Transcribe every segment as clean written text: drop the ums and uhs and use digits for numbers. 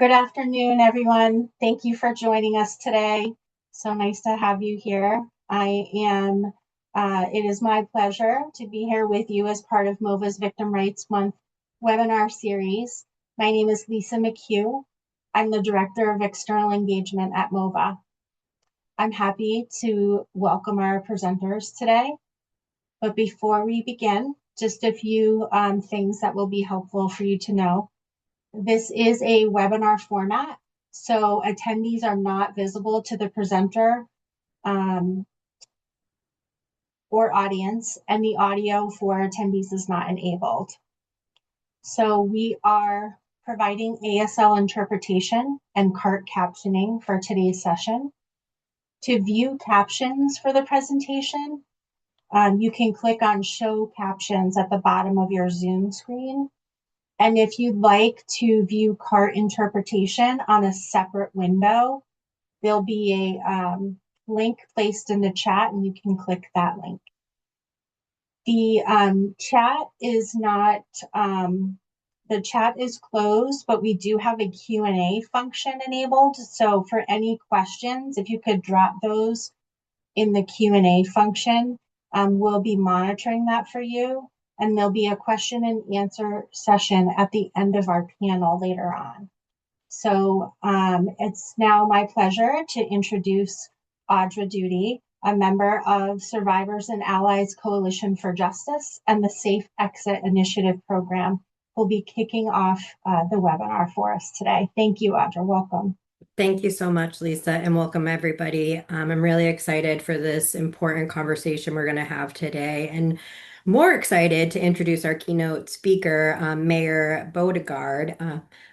Good afternoon, everyone. Thank you for joining us today. So nice to have you here. It is my pleasure to be here with you as part of MOVA's Victim Rights Month webinar series. My name is Lisa McHugh. I'm the Director of External Engagement at MOVA. I'm happy to welcome our presenters today. But before we begin, just a few things that will be helpful for you to know. This is a webinar format, so attendees are not visible to the presenter or audience, and the audio for attendees is not enabled. So we are providing ASL interpretation and CART captioning for today's session. To view captions for the presentation, you can click on Show Captions at the bottom of your Zoom screen. And if you'd like to view CART interpretation on a separate window, there'll be a link placed in the chat and you can click that link. The chat is closed, but we do have a Q&A function enabled. So for any questions, if you could drop those in the Q&A function, we'll be monitoring that for you. And there'll be a question and answer session at the end of our panel later on. So it's now my pleasure to introduce Audra Duty, a member of Survivors and Allies Coalition for Justice and the Safe Exit Initiative program, who'll be kicking off the webinar for us today. Thank you, Audra. Welcome. Thank you so much, Lisa, and welcome everybody. I'm really excited for this important conversation we're going to have today, and more excited to introduce our keynote speaker, Mayor Beauregard.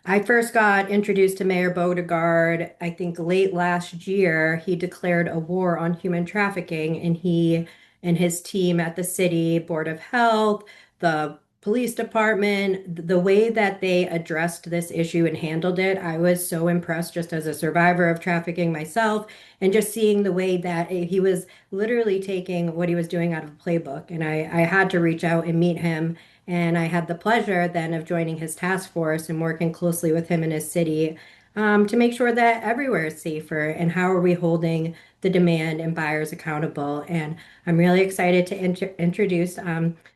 I first got introduced to Mayor Beauregard, I think late last year. He declared a war on human trafficking, and he and his team at the City Board of Health, the police department, the way that they addressed this issue and handled it, I was so impressed just as a survivor of trafficking myself, and just seeing the way that he was literally taking what he was doing out of a playbook. And I had to reach out and meet him. And I had the pleasure then of joining his task force and working closely with him in his city to make sure that everywhere is safer, and how are we holding the demand and buyers accountable. And I'm really excited to introduce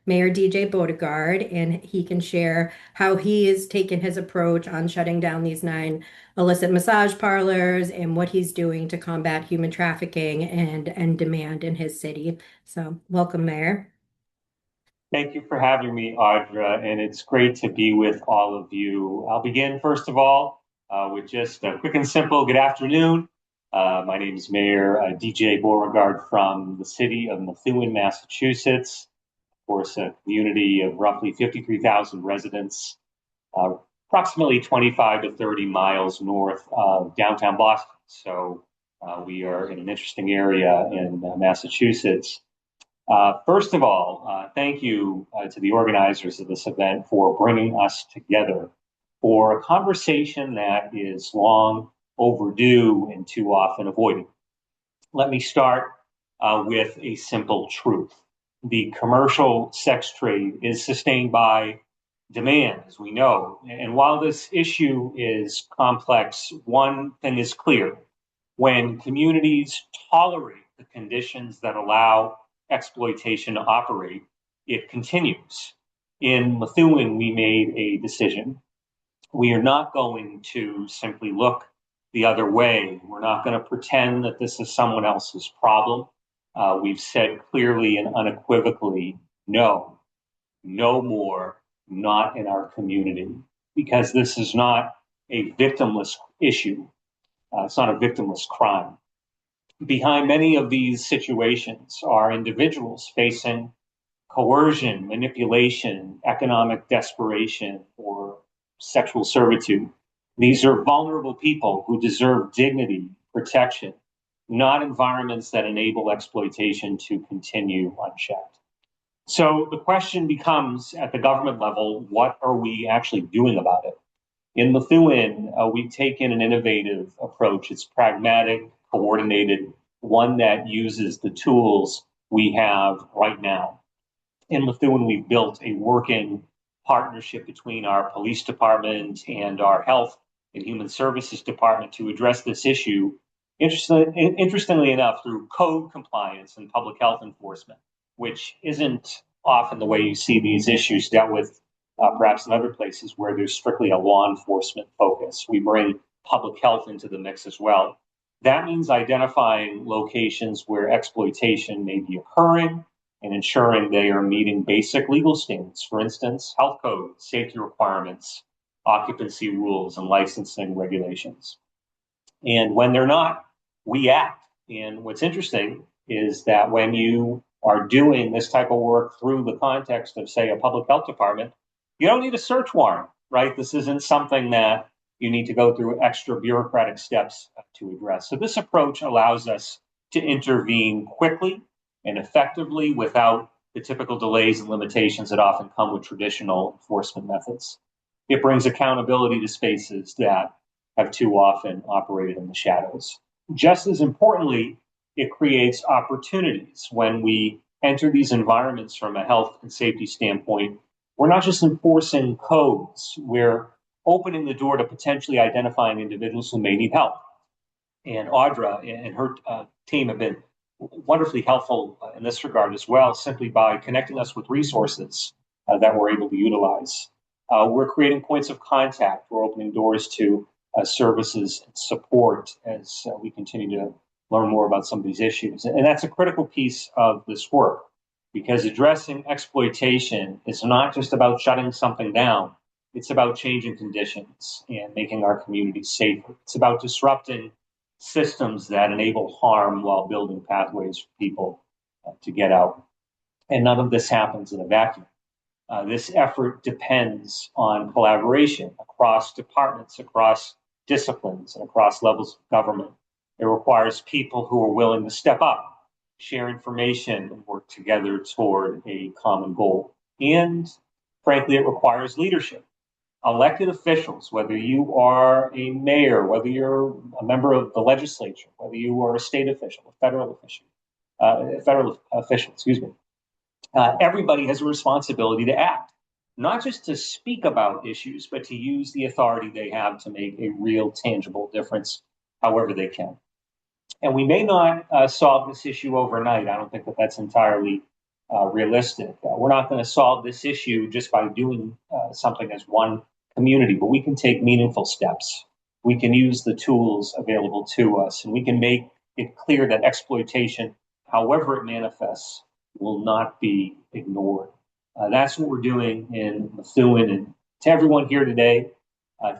Mayor DJ Beauregard, and he can share how he has taken his approach on shutting down these 9 illicit massage parlors and what he's doing to combat human trafficking and demand in his city. So welcome, Mayor. Thank you for having me, Audra, and it's great to be with all of you. I'll begin, first of all, with just a quick and simple good afternoon. My name is Mayor DJ Beauregard from the city of Methuen, Massachusetts. Of course, a community of roughly 53,000 residents, approximately 25 to 30 miles north of downtown Boston. So we are in an interesting area in Massachusetts. First of all, thank you to the organizers of this event for bringing us together for a conversation that is long overdue and too often avoided. Let me start with a simple truth. The commercial sex trade is sustained by demand, as we know. And while this issue is complex, one thing is clear. When communities tolerate the conditions that allow exploitation to operate, it continues. In Methuen, we made a decision. We are not going to simply look the other way. We're not going to pretend that this is someone else's problem. We've said clearly and unequivocally, no more, not in our community, because this is not a victimless issue. It's not a victimless crime. Behind many of these situations are individuals facing coercion, manipulation, economic desperation, or sexual servitude. These are vulnerable people who deserve dignity, protection, not environments that enable exploitation to continue unchecked. So the question becomes, at the government level, what are we actually doing about it? In Methuen, we've taken an innovative approach. It's pragmatic, coordinated, one that uses the tools we have right now. In Methuen, we've built a working partnership between our police department and our health and Human Services Department to address this issue, interestingly enough, through code compliance and public health enforcement, which isn't often the way you see these issues dealt with, perhaps in other places where there's strictly a law enforcement focus. We bring public health into the mix as well. That means identifying locations where exploitation may be occurring and ensuring they are meeting basic legal standards. For instance, health code, safety requirements, occupancy rules, and licensing regulations. And when they're not, we act. And what's interesting is that when you are doing this type of work through the context of, say, a public health department, you don't need a search warrant, right? This isn't something that you need to go through extra bureaucratic steps to address. So this approach allows us to intervene quickly and effectively without the typical delays and limitations that often come with traditional enforcement methods. It brings accountability to spaces that have too often operated in the shadows. Just as importantly, it creates opportunities. When we enter these environments from a health and safety standpoint, we're not just enforcing codes, we're opening the door to potentially identifying individuals who may need help. And Audra and her team have been wonderfully helpful in this regard as well, simply by connecting us with resources that we're able to utilize. We're creating points of contact. We're opening doors to services and support as we continue to learn more about some of these issues. And that's a critical piece of this work, because addressing exploitation is not just about shutting something down. It's about changing conditions and making our communities safer. It's about disrupting systems that enable harm while building pathways for people to get out. And none of this happens in a vacuum. This effort depends on collaboration across departments, across disciplines, and across levels of government. It requires people who are willing to step up, share information, and work together toward a common goal. And frankly, it requires leadership. Elected officials, whether you are a mayor, whether you're a member of the legislature, whether you are a state official, a federal official, everybody has a responsibility to act, not just to speak about issues, but to use the authority they have to make a real, tangible difference, however they can. And we may not solve this issue overnight. I don't think that that's entirely realistic. We're not going to solve this issue just by doing something as one community, but we can take meaningful steps. We can use the tools available to us, and we can make it clear that exploitation, however it manifests, will not be ignored. That's what we're doing in Methuen. And to everyone here today,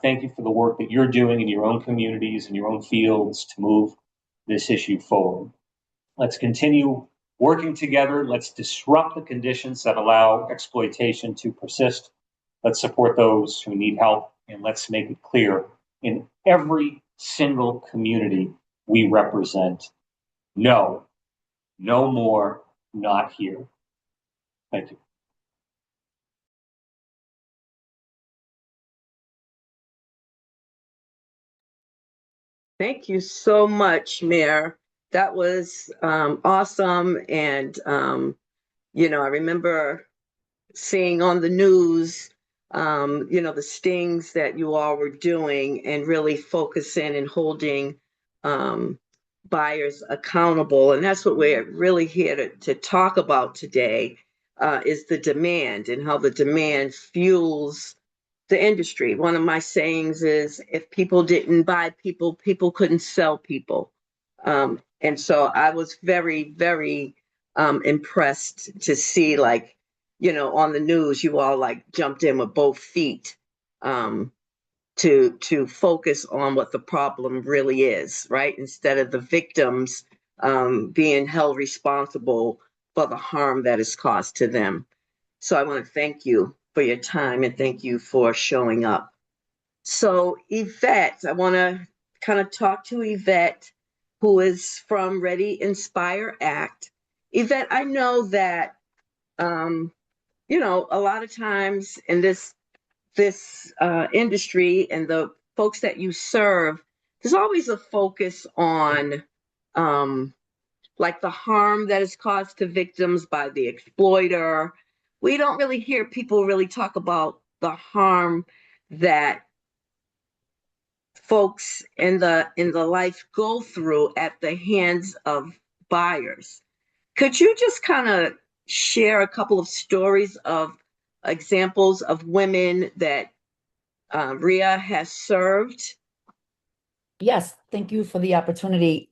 thank you for the work that you're doing in your own communities and your own fields to move this issue forward. Let's continue working together. Let's disrupt the conditions that allow exploitation to persist. Let's support those who need help, and let's make it clear in every single community we represent, no more, not here. Thank you. Thank you so much, Mayor. That was awesome. And, I remember seeing on the news, the stings that you all were doing and really focusing and holding buyers accountable. And that's what we're really here to talk about today, is the demand and how the demand fuels the industry. One of my sayings is, if people didn't buy people, people couldn't sell people. And so I was very, very impressed to see, on the news, you all jumped in with both feet to focus on what the problem really is, right? Instead of the victims being held responsible for the harm that is caused to them. So I want to thank you for your time and thank you for showing up. So Yvette, I want to kind of talk to Yvette, who is from Ready Inspire Act. Yvette, I know that, a lot of times in this industry and the folks that you serve, there's always a focus on the harm that is caused to victims by the exploiter. We don't really hear people really talk about the harm that folks in the life go through at the hands of buyers. Could you just kind of share a couple of stories of examples of women that Ria has served? Yes, thank you for the opportunity.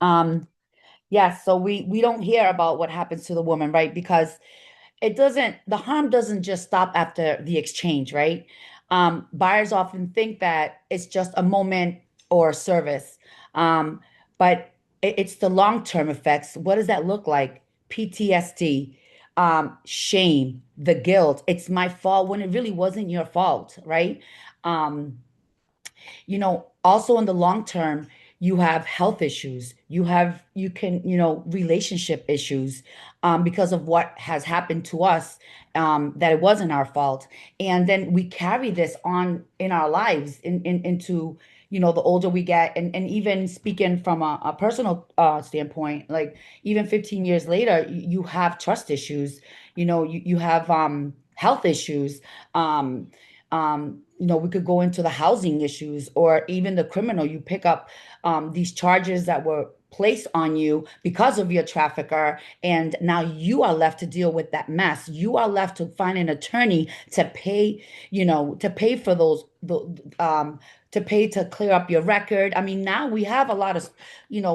Yes, so we don't hear about what happens to the woman, right? Because the harm doesn't just stop after the exchange, right? Buyers often think that it's just a moment or service. Um, but it's the long-term effects. What does that look like? PTSD, shame, the guilt. It's my fault when it really wasn't your fault, right? Um, also in the long term, you have health issues. Relationship issues, because of what has happened to us, that it wasn't our fault. And then we carry this on in our lives into, the older we get. And even speaking from a personal standpoint, like even 15 years later, you have trust issues, you have health issues. We could go into the housing issues or even the criminal. You pick up these charges that were placed on you because of your trafficker, and now you are left to deal with that mess. You are left to find an attorney to pay, to pay for to pay to clear up your record. I mean, now we have a lot of,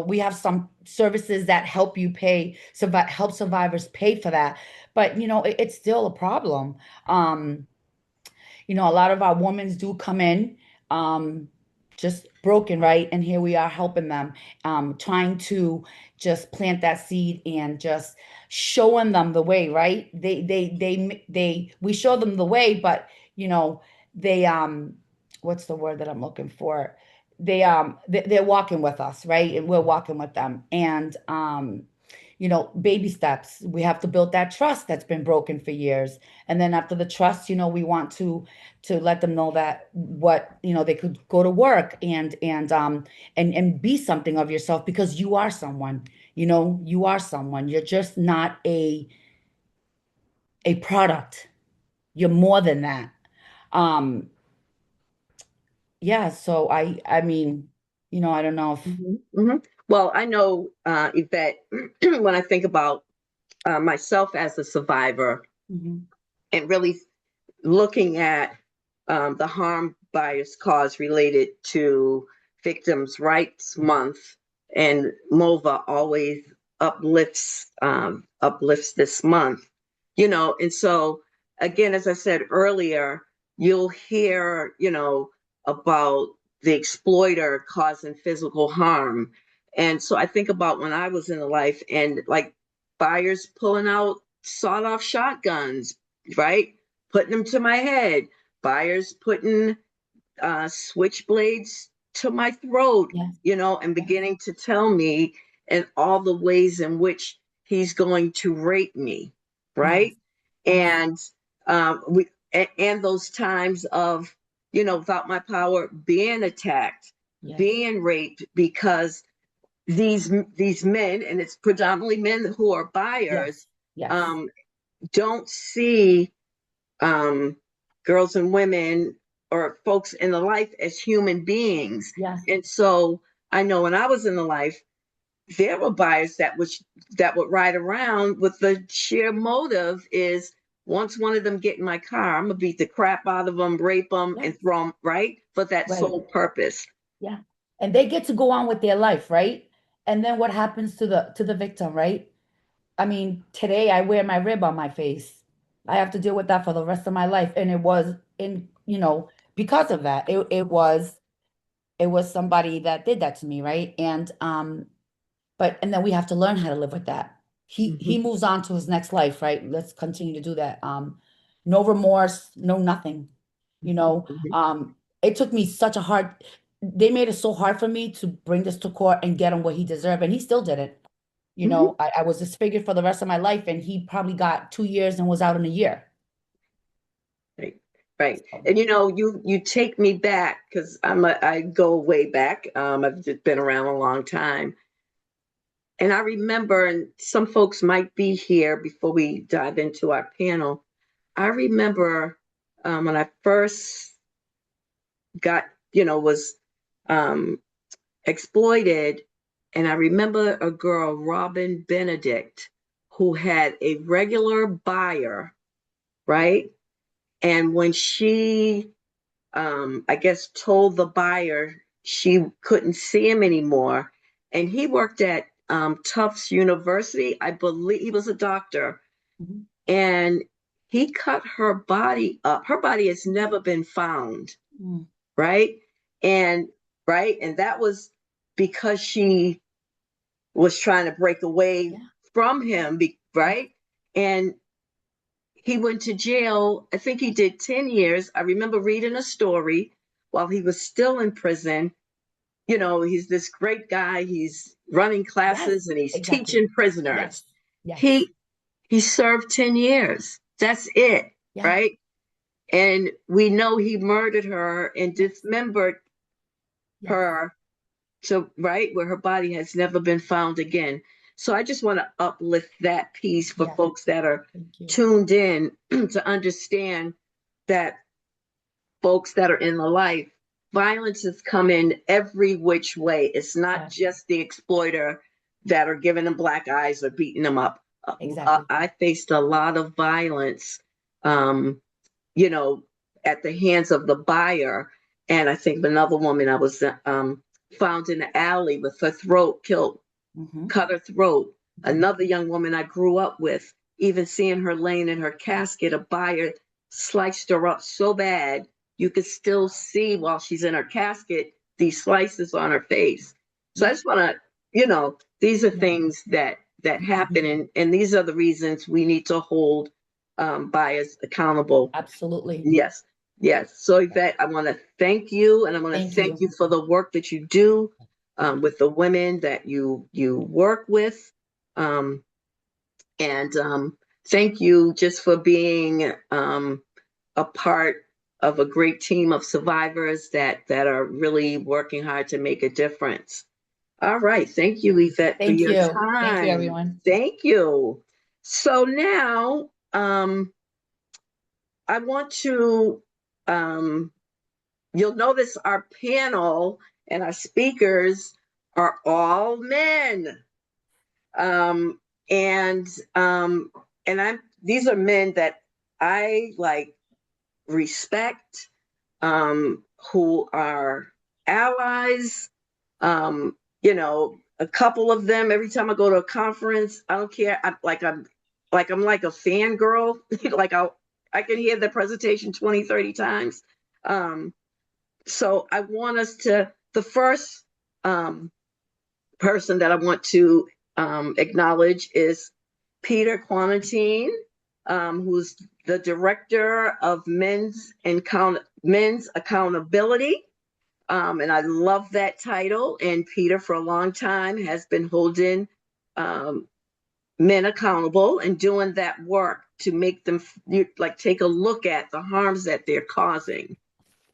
we have some services that help you help survivors pay for that. But, it's still a problem. A lot of our women do come in just broken, right? And here we are helping them, trying to just plant that seed and just showing them the way, right? We show them the way, but they what's the word that I'm looking for? They're walking with us, right? And we're walking with them. And baby steps. We have to build that trust that's been broken for years. And then after the trust, we want to let them know that they could go to work and be something of yourself, because you are someone. You are someone. You're just not a product. You're more than that. Um, yeah, so I mean, I don't know if Well, I know, Yvette, when I think about myself as a survivor, Mhm. and really looking at the harm buyers cause related to Victims' Rights Month, and MOVA always uplifts this month, and so again, as I said earlier, you'll hear, about the exploiter causing physical harm. And so I think about when I was in the life, and like buyers pulling out sawed-off shotguns, right? Putting them to my head, buyers putting switchblades to my throat, Yes. and beginning to tell me in all the ways in which he's going to rape me, right? Yes. And and those times of, without my power, being attacked, Yes. being raped, because these men, and it's predominantly men who are buyers, Yes. don't see girls and women or folks in the life as human beings. Yes. And so I know when I was in the life, there were buyers that would ride around with the sheer motive is, once one of them get in my car, I'm gonna beat the crap out of them, rape them, Yes. and throw them, right, for that Right. sole purpose. Yeah. And they get to go on with their life, right? And then what happens to the victim, right? I mean, today I wear my rib on my face. I have to deal with that for the rest of my life. And it was because of that. It was somebody that did that to me, right? And then we have to learn how to live with that. He moves on to his next life, right? Let's continue to do that. No remorse, no nothing. It took me they made it so hard for me to bring this to court and get him what he deserved, and he still did it. I was disfigured for the rest of my life, and he probably got 2 years and was out in a year. Right, right. And you take me back, because I go way back. I've just been around a long time. And I remember, and some folks might be here before we dive into our panel. I remember when I first got, was exploited. And I remember a girl, Robin Benedict, who had a regular buyer, right? And when she, I guess, told the buyer she couldn't see him anymore, and he worked at Tufts University, I believe he was a doctor, Mhm. and he cut her body up. Her body has never been found, Mm. right? And and that was because she was trying to break away Yeah. from him, right? And he went to jail. I think he did 10 years. I remember reading a story while he was still in prison. You know, he's this great guy. He's running Yes, classes and he's exactly. teaching prisoners. Yes. Yes. He served 10 years. That's it, Yeah. right? And we know he murdered her and Yes. dismembered Yes. her, so right where her body has never been found again. So I just want to uplift that piece for Yeah. folks that are Thank you. tuned in to understand that folks that are in the life, violence has come in every which way. It's not Yeah. just the exploiter that are giving them black eyes or beating them up. Exactly. I faced a lot of violence, um, you know, at the hands of the buyer. And I think another woman I was found in the alley with her throat killed, Mhm. cut her throat. Another young woman I grew up with, even seeing her laying in her casket, a buyer sliced her up so bad you could still see while she's in her casket these slices on her face. So I Yeah. just want to, these are Yeah. things that happen, and these are the reasons we need to hold buyers accountable. Absolutely. Yes, yes. So Yvette, I want to thank you, and I want to Thank thank you. you for the work that you do with the women that you work with, um, and thank you just for being a part of a great team of survivors that are really working hard to make a difference. All right, thank you, Yvette, for Thank your you. Thank you, time. everyone. Thank you. So now, I want to, um, you'll notice our panel and our speakers are all men. Um, and these are men that I like respect, who are allies. A couple of them, every time I go to a conference, I don't care. I'm like a fangirl. I can hear the presentation 20, 30 times. Um, so I want us to, the first person that I want to acknowledge is Peter Quantine, who's the director of Men's Accountability. And I love that title. And Peter, for a long time, has been holding men accountable and doing that work to make them take a look at the harms that they're causing.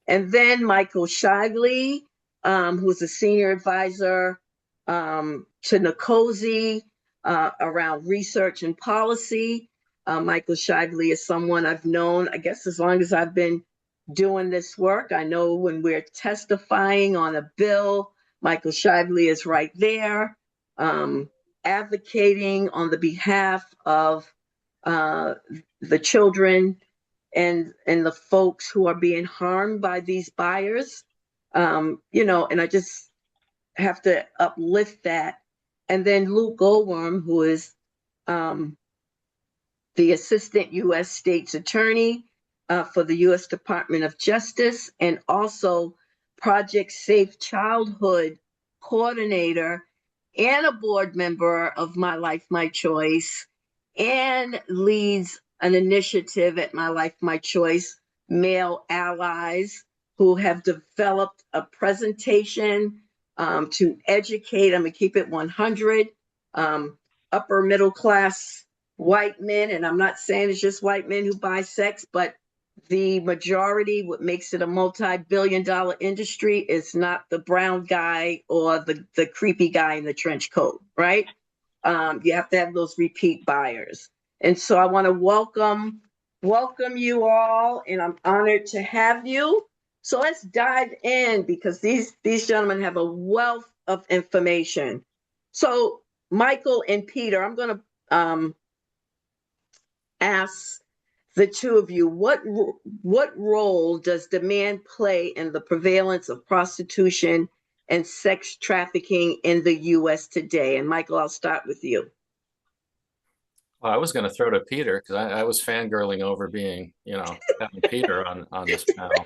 And then Michael Shively, who's a senior advisor to Nkosi around research and policy. Michael Shively is someone I've known, I guess, as long as I've been doing this work. I know when we're testifying on a bill, Michael Shively is right there, advocating on the behalf of the children and the folks who are being harmed by these buyers. And I just have to uplift that. And then Luke Goldworm, who is the Assistant U.S. State's Attorney for the U.S. Department of Justice, and also Project Safe Childhood Coordinator and a board member of My Life, My Choice, and leads an initiative at My Life, My Choice, Male Allies, who have developed a presentation to educate, I'm going to keep it 100, upper middle class white men, and I'm not saying it's just white men who buy sex, but the majority, what makes it a multi-billion-dollar industry, is not the brown guy or the creepy guy in the trench coat, right? You have to have those repeat buyers. And so I want to welcome you all, and I'm honored to have you. So let's dive in because these gentlemen have a wealth of information. So Michael and Peter, I'm going to ask the two of you, what role does demand play in the prevalence of prostitution and sex trafficking in the U.S. today? And Michael, I'll start with you. Well, I was going to throw to Peter because I was fangirling over being, having Peter on this panel.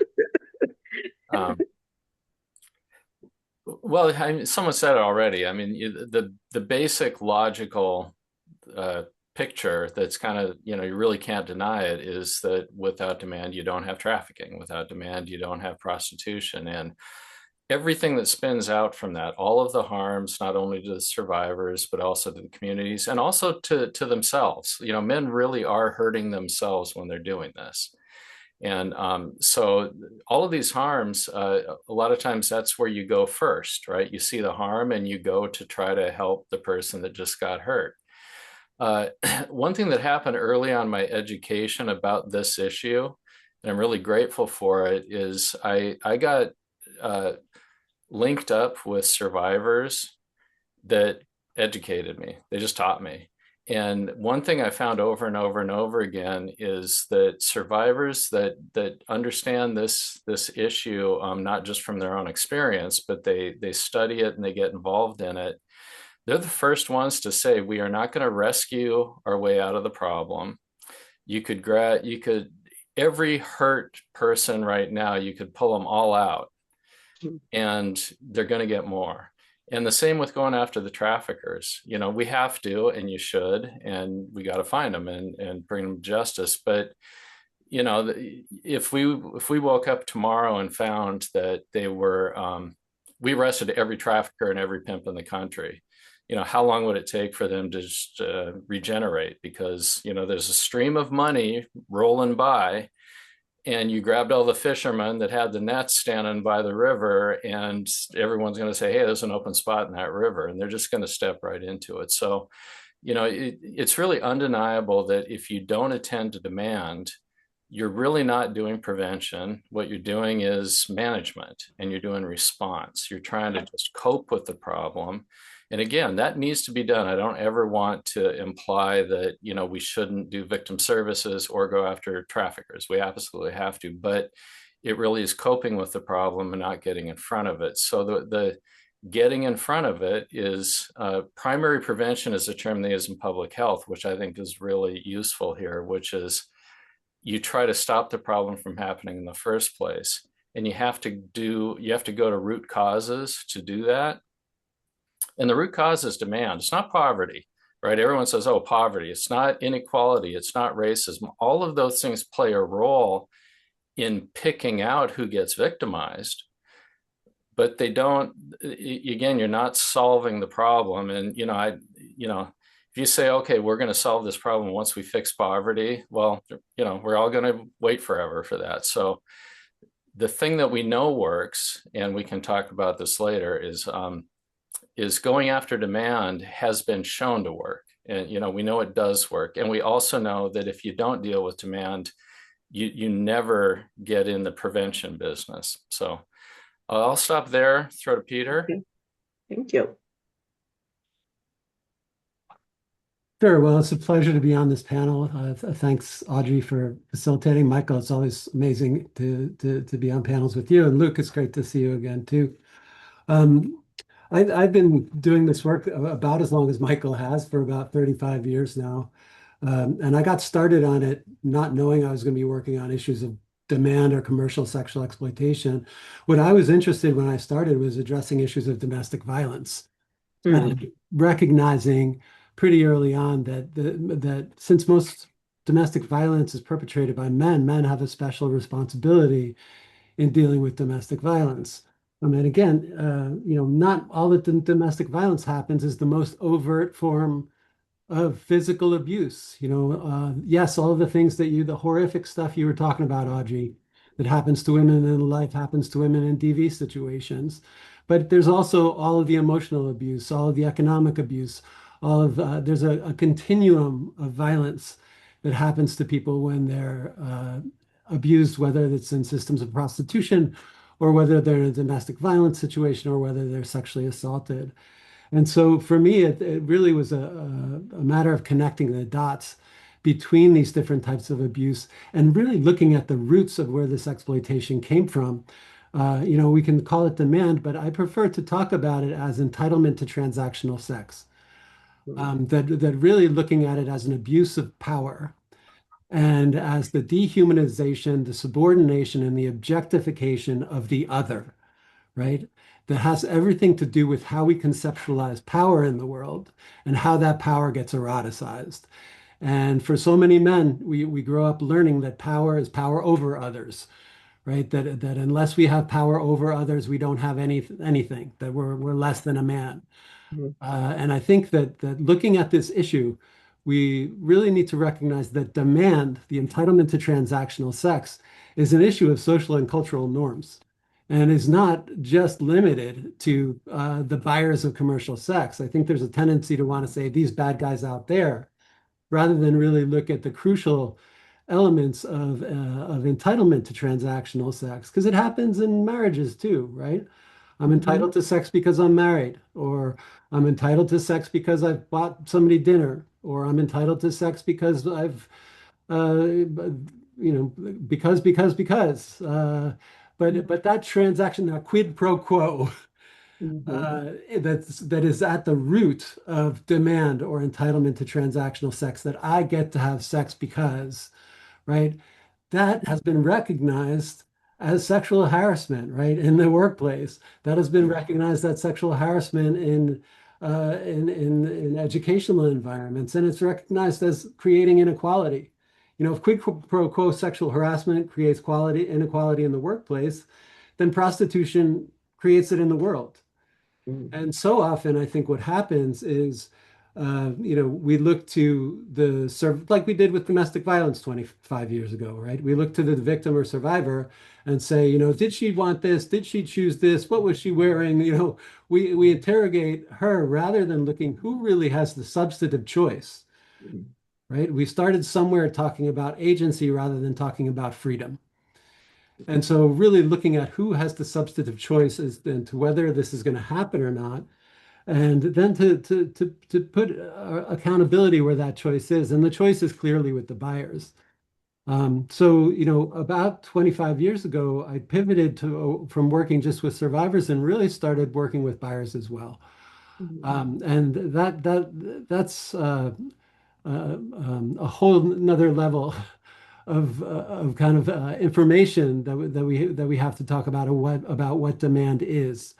Well, someone said it already. I mean, the basic logical picture that's kind of, you really can't deny it is that without demand, you don't have trafficking. Without demand, you don't have prostitution. And everything that spins out from that, all of the harms, not only to the survivors, but also to the communities and also to themselves. Men really are hurting themselves when they're doing this. And so all of these harms, a lot of times that's where you go first, right? You see the harm and you go to try to help the person that just got hurt. One thing that happened early on my education about this issue, and I'm really grateful for it, is I got linked up with survivors that educated me. They just taught me. And one thing I found over and over and over again is that survivors that understand this issue, not just from their own experience, but they study it and they get involved in it. They're the first ones to say, we are not going to rescue our way out of the problem. You could every hurt person right now, you could pull them all out and they're going to get more. And the same with going after the traffickers. We have to, and you should, and we got to find them and bring them to justice. But, if we woke up tomorrow and found that they were, we arrested every trafficker and every pimp in the country, how long would it take for them to just regenerate? Because, there's a stream of money rolling by and you grabbed all the fishermen that had the nets standing by the river and everyone's going to say, hey, there's an open spot in that river. And they're just going to step right into it. So, it's really undeniable that if you don't attend to demand, you're really not doing prevention. What you're doing is management and you're doing response. You're trying to just cope with the problem. And again, that needs to be done. I don't ever want to imply that, we shouldn't do victim services or go after traffickers. We absolutely have to, but it really is coping with the problem and not getting in front of it. So the getting in front of it is primary prevention is a term they use in public health, which I think is really useful here, which is you try to stop the problem from happening in the first place. And you have to go to root causes to do that. And the root cause is demand. It's not poverty, right? Everyone says, oh, poverty. It's not inequality. It's not racism. All of those things play a role in picking out who gets victimized, but they don't, again, you're not solving the problem. And, if you say, okay, we're going to solve this problem once we fix poverty, well, we're all going to wait forever for that. So the thing that we know works, and we can talk about this later, is going after demand has been shown to work. And, we know it does work. And we also know that if you don't deal with demand, you never get in the prevention business. So I'll stop there, throw to Peter. Okay. Thank you. Sure. Well, it's a pleasure to be on this panel. Thanks, Audrey, for facilitating. Michael, it's always amazing to be on panels with you. And Luke, it's great to see you again, too. I've been doing this work about as long as Michael has, for about 35 years now. And I got started on it not knowing I was going to be working on issues of demand or commercial sexual exploitation. What I was interested in when I started was addressing issues of domestic violence, recognizing pretty early on that since most domestic violence is perpetrated by men have a special responsibility in dealing with domestic violence. And again, not all that domestic violence happens is the most overt form of physical abuse. Yes, all of the things the horrific stuff you were talking about, Audrey, that happens to women in life happens to women in DV situations. But there's also all of the emotional abuse, all of the economic abuse, there's a continuum of violence that happens to people when they're abused, whether it's in systems of prostitution or whether they're in a domestic violence situation or whether they're sexually assaulted. And so for me, it really was a matter of connecting the dots between these different types of abuse and really looking at the roots of where this exploitation came from. We can call it demand, but I prefer to talk about it as entitlement to transactional sex. That really looking at it as an abuse of power and as the dehumanization, the subordination, and the objectification of the other, right? That has everything to do with how we conceptualize power in the world and how that power gets eroticized. And for so many men, we grow up learning that power is power over others, right? That unless we have power over others, we don't have anything, that we're less than a man. And I think that looking at this issue, we really need to recognize that demand, the entitlement to transactional sex, is an issue of social and cultural norms and is not just limited to the buyers of commercial sex. I think there's a tendency to want to say these bad guys out there, rather than really look at the crucial elements of entitlement to transactional sex, because it happens in marriages too, right? I'm entitled to sex because I'm married, or I'm entitled to sex because I've bought somebody dinner, or I'm entitled to sex because I've, because. But that transaction, that quid pro quo, that is at the root of demand or entitlement to transactional sex, that I get to have sex because, right? That has been recognized as sexual harassment, right, in the workplace. That has been recognized as sexual harassment in educational environments, and it's recognized as creating inequality. If quid pro quo sexual harassment creates inequality in the workplace, then prostitution creates it in the world. And so often, I think what happens is, we look to like we did with domestic violence 25 years ago, right? We look to the victim or survivor and say, did she want this? Did she choose this? What was she wearing? We interrogate her rather than looking who really has the substantive choice, right? We started somewhere talking about agency rather than talking about freedom. And so really looking at who has the substantive choice as to whether this is going to happen or not, and then to put accountability where that choice is. And the choice is clearly with the buyers. So, about 25 years ago, I pivoted from working just with survivors and really started working with buyers as well. And that's a whole nother level of kind of information that we have to talk about what demand is,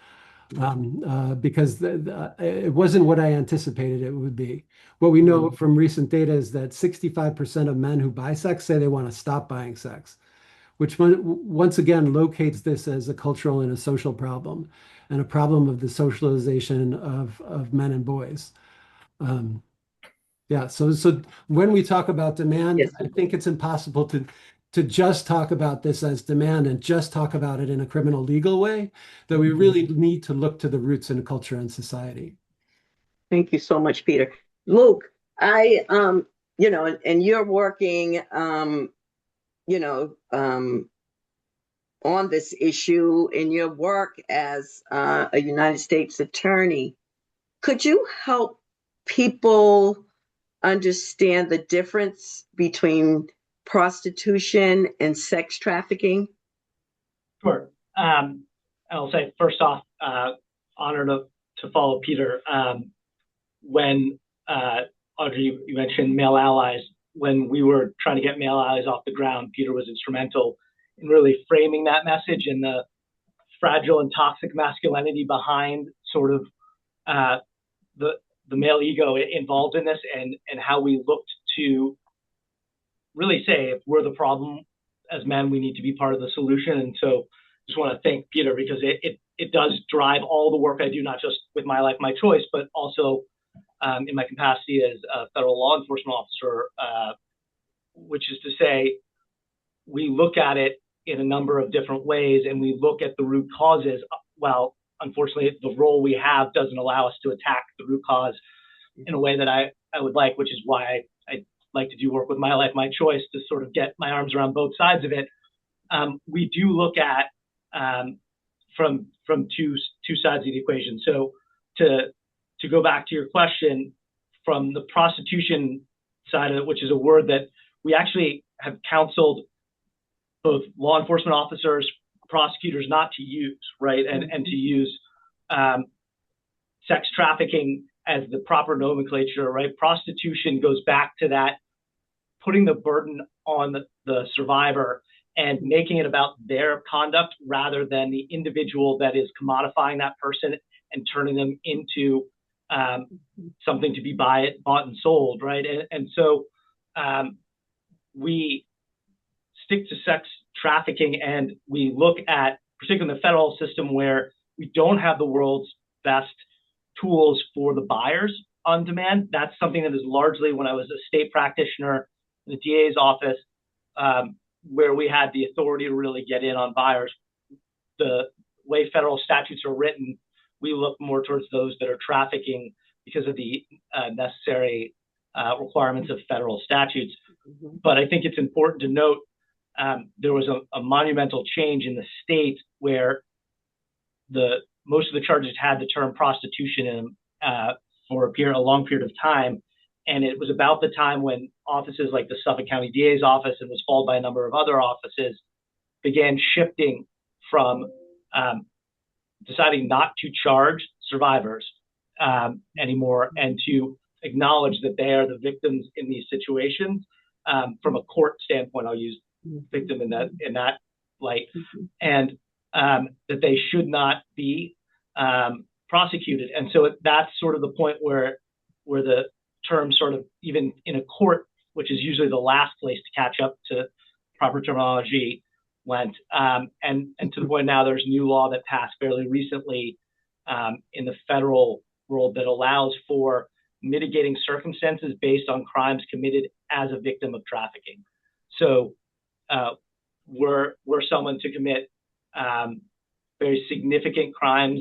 because it wasn't what I anticipated it would be. What we know from recent data is that 65% of men who buy sex say they want to stop buying sex, which once again locates this as a cultural and a social problem, and a problem of the socialization of men and boys. Yeah, so when we talk about demand, Yes. I think it's impossible to just talk about this as demand and just talk about it in a criminal legal way, that we really need to look to the roots in culture and society. Thank you so much, Peter. Luke, I, and you're working, on this issue in your work as a United States attorney. Could you help people understand the difference between prostitution and sex trafficking? Sure. I'll say first off, honored to follow Peter. When Audrey, you mentioned male allies. When we were trying to get male allies off the ground, Peter was instrumental in really framing that message and the fragile and toxic masculinity behind sort of the male ego involved in this, and how we looked to really say, if we're the problem as men, we need to be part of the solution. And so just want to thank Peter, because it does drive all the work I do, not just with My Life, My Choice, but also in my capacity as a federal law enforcement officer, which is to say, we look at it in a number of different ways, and we look at the root causes. Well, unfortunately, the role we have doesn't allow us to attack the root cause in a way that I would like, which is why I like to do work with My Life, My Choice, to sort of get my arms around both sides of it. we do look at from two sides of the equation. So to go back to your question, from the prostitution side of it, which is a word that we actually have counseled both law enforcement officers, prosecutors not to use, right? And to use sex trafficking as the proper nomenclature, right? Prostitution goes back to that, putting the burden on the survivor and making it about their conduct rather than the individual that is commodifying that person and turning them into something to be bought and sold, right? And so we stick to sex trafficking, and we look at, particularly in the federal system, where we don't have the world's best tools for the buyers on demand. That's something that is largely, when I was a state practitioner in the DA's office, where we had the authority to really get in on buyers. The way federal statutes are written, we look more towards those that are trafficking because of the necessary requirements of federal statutes. But I think it's important to note there was a monumental change in the state where most of the charges had the term prostitution in them for a long period of time. And it was about the time when offices like the Suffolk County DA's office, and was followed by a number of other offices, began shifting from deciding not to charge survivors anymore, and to acknowledge that they are the victims in these situations. From a court standpoint, I'll use victim in that light, and that they should not be prosecuted. And so that's sort of the point where the term sort of, even in a court, which is usually the last place to catch up to proper terminology, went. And to the point now, there's new law that passed fairly recently in the federal world that allows for mitigating circumstances based on crimes committed as a victim of trafficking. So were someone to commit very significant crimes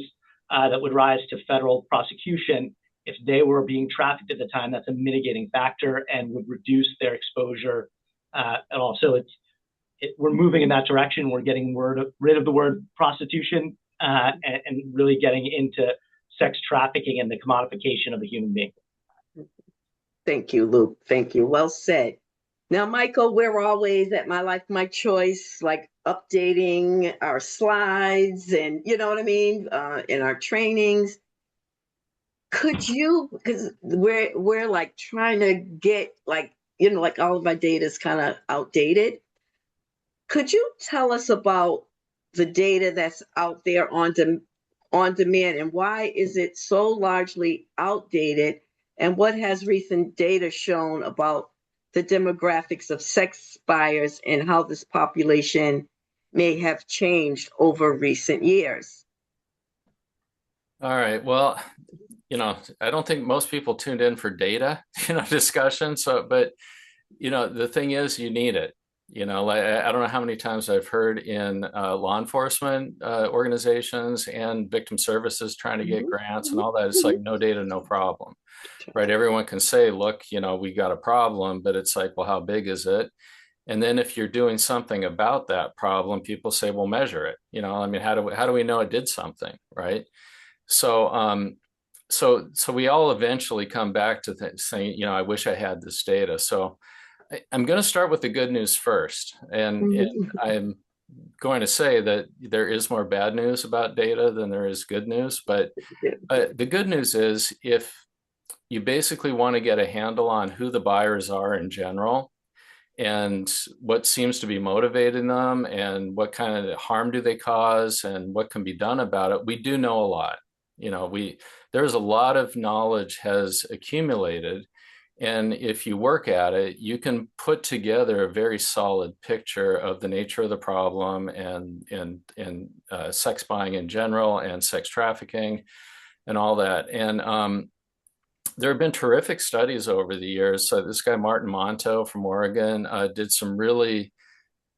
that would rise to federal prosecution, if they were being trafficked at the time, that's a mitigating factor and would reduce their exposure at all. So we're moving in that direction. We're getting rid of the word prostitution and really getting into sex trafficking and the commodification of the human being. Thank you, Luke. Thank you. Well said. Now, Michael, we're always at My Life, My Choice, like updating our slides and, you know what I mean, in our trainings. Could you, because we're like trying to get like, you know, like all of our data is kind of outdated. Could you tell us about the data that's out there on demand, and why is it so largely outdated? And what has recent data shown about the demographics of sex buyers and how this population may have changed over recent years? All right. Well, you know, I don't think most people tuned in for data, discussion. So, but, the thing is, you need it. Like, I don't know how many times I've heard in law enforcement organizations and victim services trying to get grants and all that. It's like, no data, no problem, right? Everyone can say, look, we got a problem, but it's like, well, how big is it? And then if you're doing something about that problem, people say, well, measure it. I mean, how do we know it did something, right? So, so we all eventually come back to saying, I wish I had this data. So I'm going to start with the good news first. And I'm going to say that there is more bad news about data than there is good news. But the good news is, if you basically want to get a handle on who the buyers are in general, and what seems to be motivating them, and what kind of harm do they cause, and what can be done about it, we do know a lot. There's a lot of knowledge has accumulated, and if you work at it, you can put together a very solid picture of the nature of the problem, and sex buying in general, and sex trafficking, and all that. And there have been terrific studies over the years. So this guy Martin Monto from Oregon did some really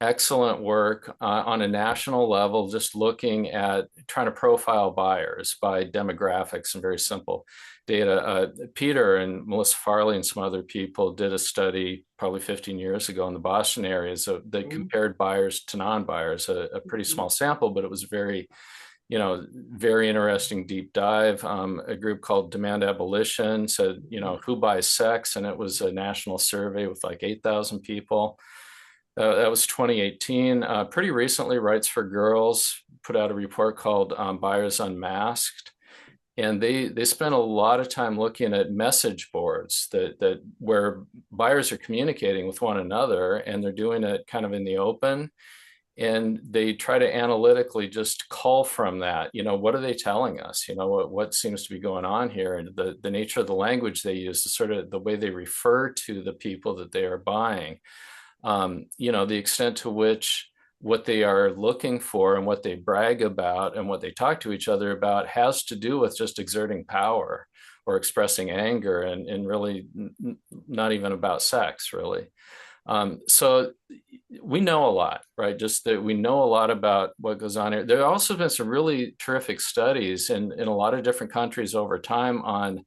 excellent work on a national level, just looking at trying to profile buyers by demographics and very simple data. Peter and Melissa Farley and some other people did a study probably 15 years ago in the Boston area. So they compared buyers to non-buyers, a pretty small sample, but it was very, very interesting deep dive. A group called Demand Abolition said, who buys sex? And it was a national survey with like 8,000 people. That was 2018. Pretty recently, Rights for Girls put out a report called Buyers Unmasked. And they spent a lot of time looking at message boards that where buyers are communicating with one another, and they're doing it kind of in the open. And they try to analytically just call from that, what are they telling us? What seems to be going on here? And the nature of the language they use, the sort of the way they refer to the people that they are buying. The extent to which what they are looking for and what they brag about and what they talk to each other about has to do with just exerting power or expressing anger and really not even about sex, really. So we know a lot, right? Just that we know a lot about what goes on here. There have also been some really terrific studies in a lot of different countries over time on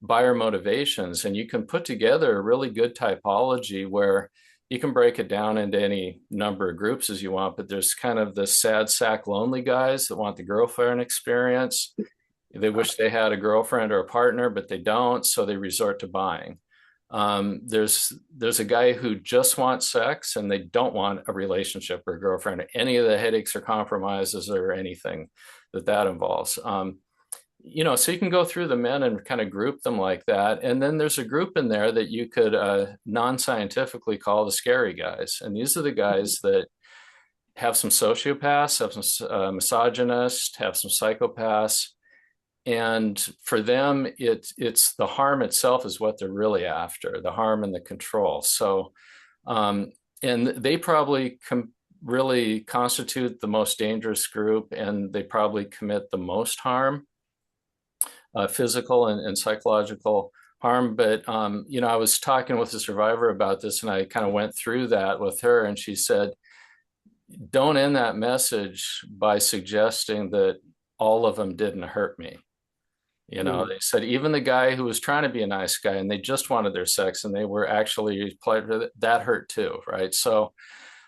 buyer motivations, and you can put together a really good typology where you can break it down into any number of groups as you want, but there's kind of the sad sack lonely guys that want the girlfriend experience. They wish they had a girlfriend or a partner, but they don't, so they resort to buying. There's a guy who just wants sex and they don't want a relationship or a girlfriend, or any of the headaches or compromises or anything that involves. So you can go through the men and kind of group them like that. And then there's a group in there that you could non-scientifically call the scary guys. And these are the guys that have some sociopaths, have some misogynists, have some psychopaths. And for them, it's the harm itself is what they're really after, the harm and the control. So, and they probably really constitute the most dangerous group, and they probably commit the most harm. Physical and psychological harm. But, I was talking with a survivor about this, and I kind of went through that with her, and she said, don't end that message by suggesting that all of them didn't hurt me. They said, even the guy who was trying to be a nice guy and they just wanted their sex and they were actually that hurt too, right? So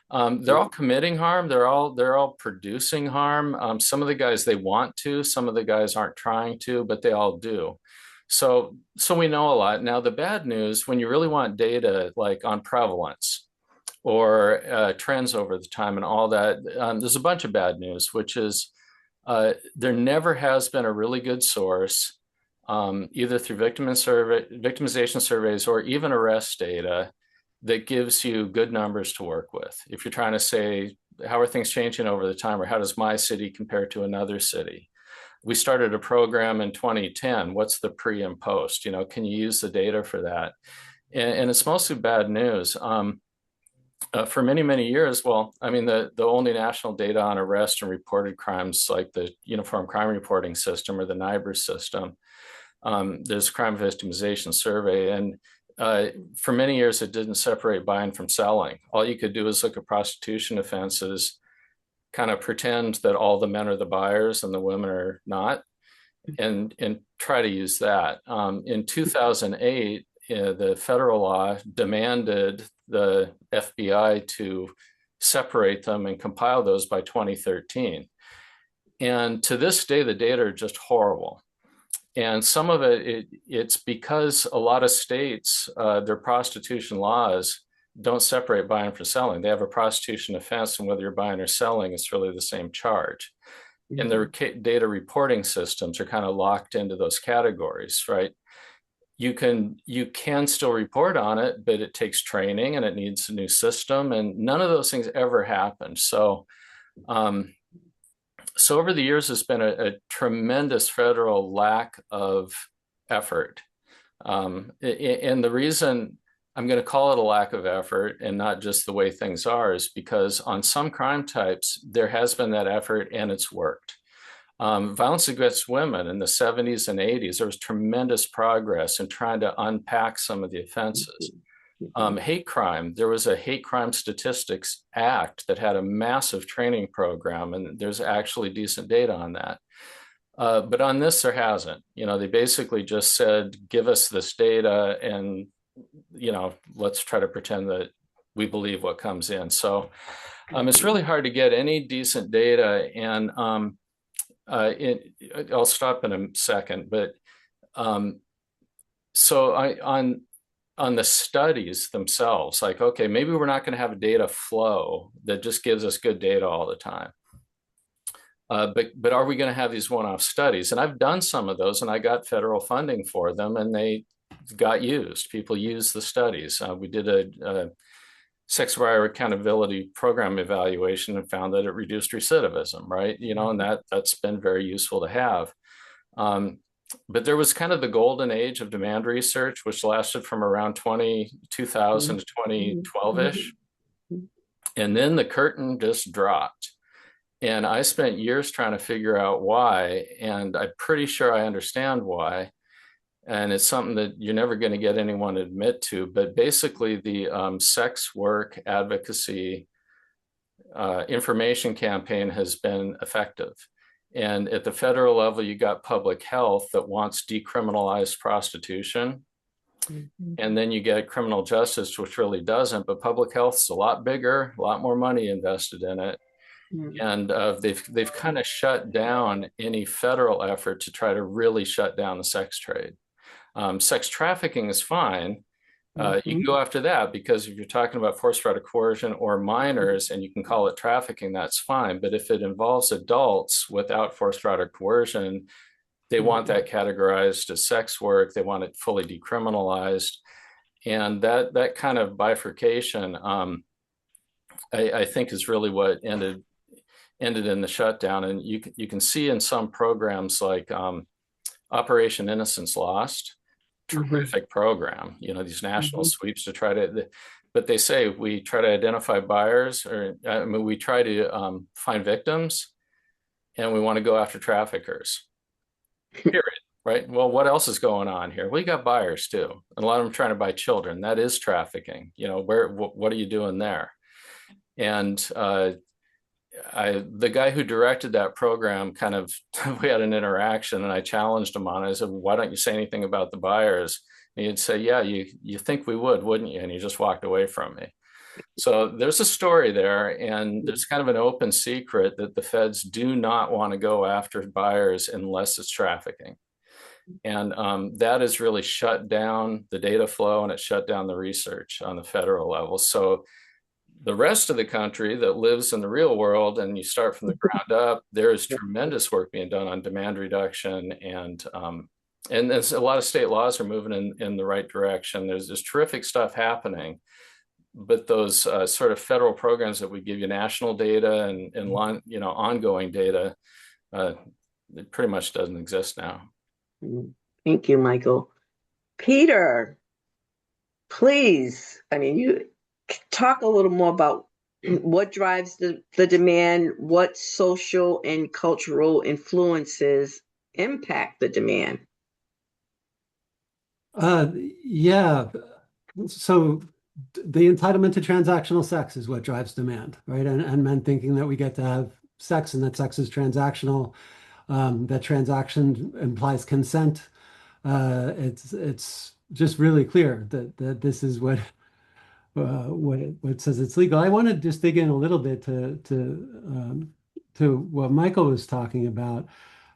they're all committing harm. They're all producing harm. Some of the guys, they want to, some of the guys aren't trying to, but they all do. So we know a lot. Now, the bad news, when you really want data like on prevalence or trends over the time and all that, there's a bunch of bad news, which is there never has been a really good source, either through victimization surveys or even arrest data, that gives you good numbers to work with. If you're trying to say, how are things changing over the time, or how does my city compare to another city? We started a program in 2010. What's the pre and post? Can you use the data for that? And it's mostly bad news. For many, many years, the only national data on arrest and reported crimes, like the Uniform Crime Reporting System or the NIBR system, there's Crime Victimization Survey. And for many years, it didn't separate buying from selling. All you could do is look at prostitution offenses, kind of pretend that all the men are the buyers and the women are not, and try to use that. In 2008, the federal law demanded the FBI to separate them and compile those by 2013. And to this day, the data are just horrible. And some of it's because a lot of states, their prostitution laws don't separate buying from selling. They have a prostitution offense, and whether you're buying or selling, it's really the same charge. And their data reporting systems are kind of locked into those categories, right? You can still report on it, but it takes training and it needs a new system, and none of those things ever happened. So over the years, there's been a tremendous federal lack of effort. And the reason I'm going to call it a lack of effort and not just the way things are is because on some crime types, there has been that effort and it's worked. Violence against women in the 70s and 80s, there was tremendous progress in trying to unpack some of the offenses. Hate crime. There was a Hate Crime Statistics Act that had a massive training program, and there's actually decent data on that. But on this, there hasn't. They basically just said, give us this data and, let's try to pretend that we believe what comes in. So it's really hard to get any decent data. And I'll stop in a second. But so on the studies themselves, like, okay, maybe we're not going to have a data flow that just gives us good data all the time. But are we going to have these one-off studies? And I've done some of those, and I got federal funding for them, and they got used. People use the studies. We did a sex buyer accountability program evaluation and found that it reduced recidivism, right? And that's been very useful to have. But there was kind of the golden age of demand research, which lasted from around 2000 to 2012-ish. And then the curtain just dropped. And I spent years trying to figure out why, and I'm pretty sure I understand why. And it's something that you're never going to get anyone to admit to. But basically, the sex work advocacy information campaign has been effective. And at the federal level, you got public health that wants decriminalized prostitution. And then you get criminal justice, which really doesn't. But public health is a lot bigger, a lot more money invested in it. And they've kind of shut down any federal effort to try to really shut down the sex trade. Sex trafficking is fine. You can go after that, because if you're talking about forced fraud or coercion or minors and you can call it trafficking, that's fine. But if it involves adults without forced fraud or coercion, they want that categorized as sex work. They want it fully decriminalized. And that kind of bifurcation, I think, is really what ended in the shutdown. And you can see in some programs like Operation Innocence Lost, terrific program, these national sweeps to try to, but they say we try to identify buyers, or we try to find victims, and we want to go after traffickers, period. Right? Well, what else is going on here? We got buyers too, and a lot of them trying to buy children. That is trafficking. What are you doing there? And the guy who directed that program we had an interaction, and I challenged him on it. I said, why don't you say anything about the buyers? And he'd say, yeah, you think we would, wouldn't you? And he just walked away from me. So there's a story there, and there's kind of an open secret that the feds do not want to go after buyers unless it's trafficking. And that has really shut down the data flow, and it shut down the research on the federal level. So the rest of the country that lives in the real world, and you start from the ground up, there is tremendous work being done on demand reduction, and there's a lot of state laws are moving in the right direction. There's terrific stuff happening, but those sort of federal programs that we give you national data and ongoing data, it pretty much doesn't exist now. Thank you, Michael. Peter, please, you talk a little more about what drives the demand, what social and cultural influences impact the demand. Yeah. So the entitlement to transactional sex is what drives demand, right? And men thinking that we get to have sex and that sex is transactional, that transaction implies consent. It's just really clear that this is what says it's legal. I want to just dig in a little bit to what Michael was talking about.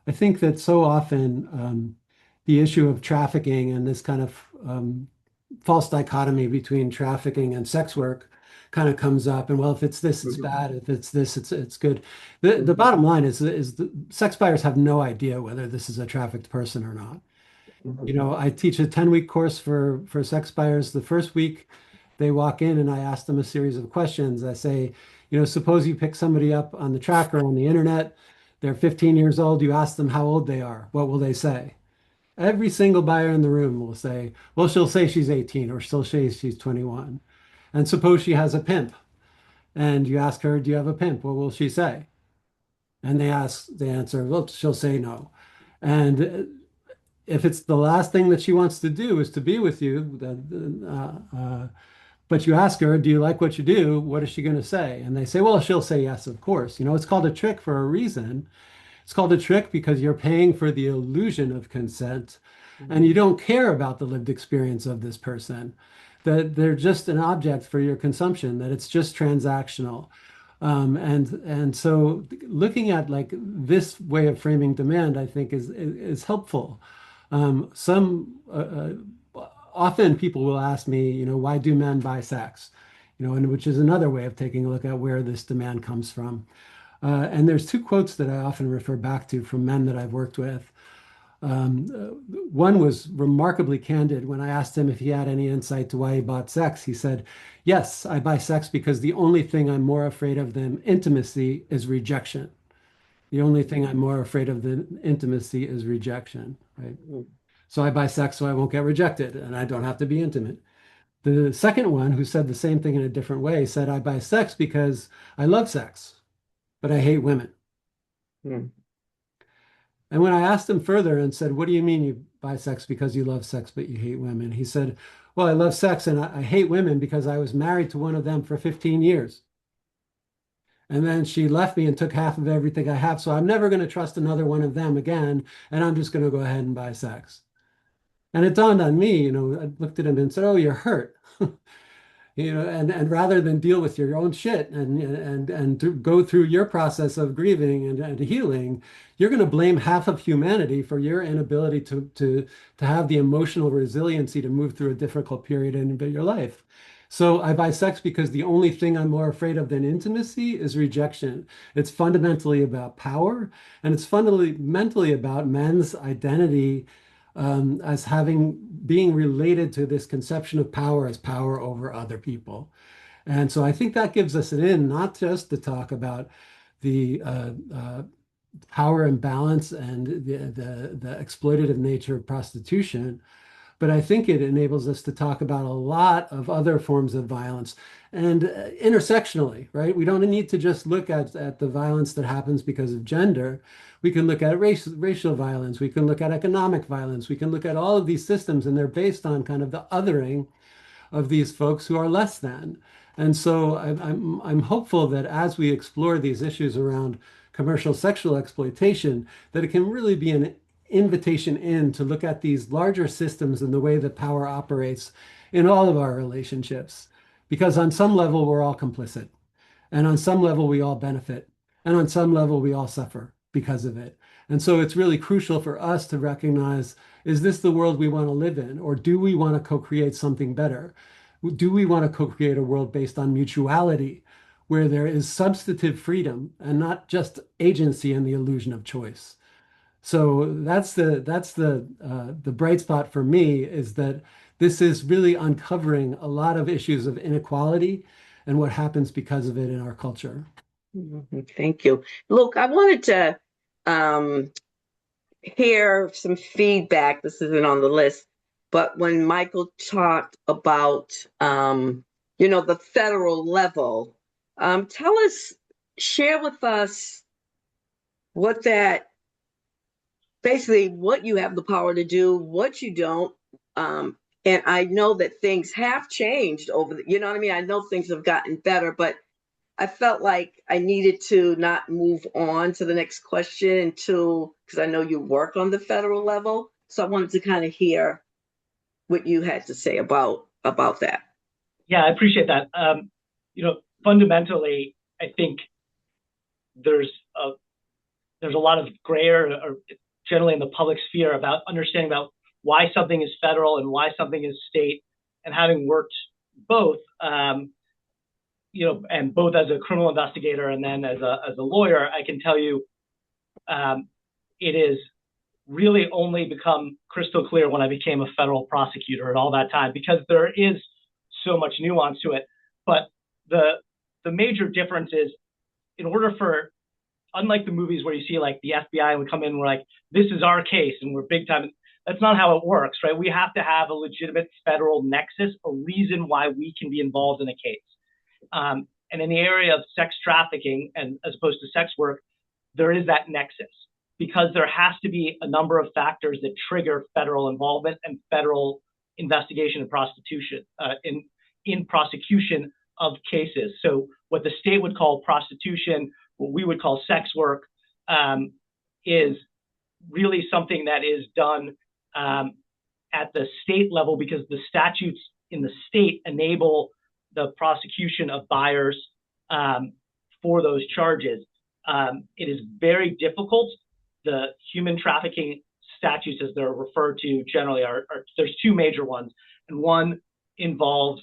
I think that so often the issue of trafficking and this kind of false dichotomy between trafficking and sex work kind of comes up. And well, if it's this, it's bad. If it's this, it's good. The bottom line is the sex buyers have no idea whether this is a trafficked person or not. I teach a 10-week course for sex buyers. The first week they walk in and I ask them a series of questions. I say, suppose you pick somebody up on the tracker on the internet. They're 15 years old. You ask them how old they are. What will they say? Every single buyer in the room will say, well, she'll say she's 18 or she'll say she's 21. And suppose she has a pimp and you ask her, do you have a pimp? What will she say? And they answer, well, she'll say no. And if it's the last thing that she wants to do is to be with you, But you ask her, do you like what you do? What is she going to say? And they say, well, she'll say yes, of course. It's called a trick for a reason. It's called a trick because you're paying for the illusion of consent and you don't care about the lived experience of this person, that they're just an object for your consumption, that it's just transactional. And so looking at like this way of framing demand, I think is helpful. Some often people will ask me, why do men buy sex? And which is another way of taking a look at where this demand comes from. And there's two quotes that I often refer back to from men that I've worked with. One was remarkably candid when I asked him if he had any insight to why he bought sex. He said, yes, I buy sex because the only thing I'm more afraid of than intimacy is rejection. The only thing I'm more afraid of than intimacy is rejection, right? So I buy sex so I won't get rejected and I don't have to be intimate. The second one, who said the same thing in a different way, said, I buy sex because I love sex, but I hate women. Hmm. And when I asked him further and said, what do you mean you buy sex because you love sex, but you hate women? He said, well, I love sex and I hate women because I was married to one of them for 15 years. And then she left me and took half of everything I have. So I'm never going to trust another one of them again. And I'm just going to go ahead and buy sex. And it dawned on me, I looked at him and said, oh, you're hurt. And rather than deal with your own shit and to go through your process of grieving and healing, you're going to blame half of humanity for your inability to have the emotional resiliency to move through a difficult period in your life. So I buy sex because the only thing I'm more afraid of than intimacy is rejection. It's fundamentally about power, and it's fundamentally about men's identity as being related to this conception of power as power over other people. And so I think that gives us an in, not just to talk about the power imbalance and the exploitative nature of prostitution, but I think it enables us to talk about a lot of other forms of violence and intersectionally, right? We don't need to just look at the violence that happens because of gender. We can look at racial violence. We can look at economic violence. We can look at all of these systems, and they're based on kind of the othering of these folks who are less than. And so I'm hopeful that as we explore these issues around commercial sexual exploitation, that it can really be an invitation in to look at these larger systems and the way that power operates in all of our relationships. Because on some level, we're all complicit. And on some level, we all benefit. And on some level, we all suffer because of it. And so it's really crucial for us to recognize, is this the world we want to live in? Or do we want to co-create something better? Do we want to co-create a world based on mutuality, where there is substantive freedom and not just agency and the illusion of choice? So that's the bright spot for me, is that this is really uncovering a lot of issues of inequality and what happens because of it in our culture. Thank you. Look, I wanted to hear some feedback. This isn't on the list, but when Michael talked about the federal level, share with us what that basically, what you have the power to do, what you don't. And I know that things have changed you know what I mean? I know things have gotten better, but I felt like I needed to not move on to the next question because I know you work on the federal level. So I wanted to kind of hear what you had to say about that. Yeah, I appreciate that. Fundamentally, I think there's a lot of gray area, or generally in the public sphere, about understanding about why something is federal and why something is state. And having worked both, and both as a criminal investigator and then as a lawyer, I can tell you, it is really only become crystal clear when I became a federal prosecutor and all that time, because there is so much nuance to it. But the major difference is, in order for, unlike the movies where you see like the FBI would come in and we're like, this is our case and we're big time. That's not how it works, right? We have to have a legitimate federal nexus, a reason why we can be involved in a case. And in the area of sex trafficking, and as opposed to sex work, there is that nexus, because there has to be a number of factors that trigger federal involvement and federal investigation of prostitution in prosecution of cases. So what the state would call prostitution, what we would call sex work, is really something that is done at the state level, because the statutes in the state enable the prosecution of buyers for those charges. It is very difficult. The human trafficking statutes, as they're referred to generally, there's two major ones, and one involves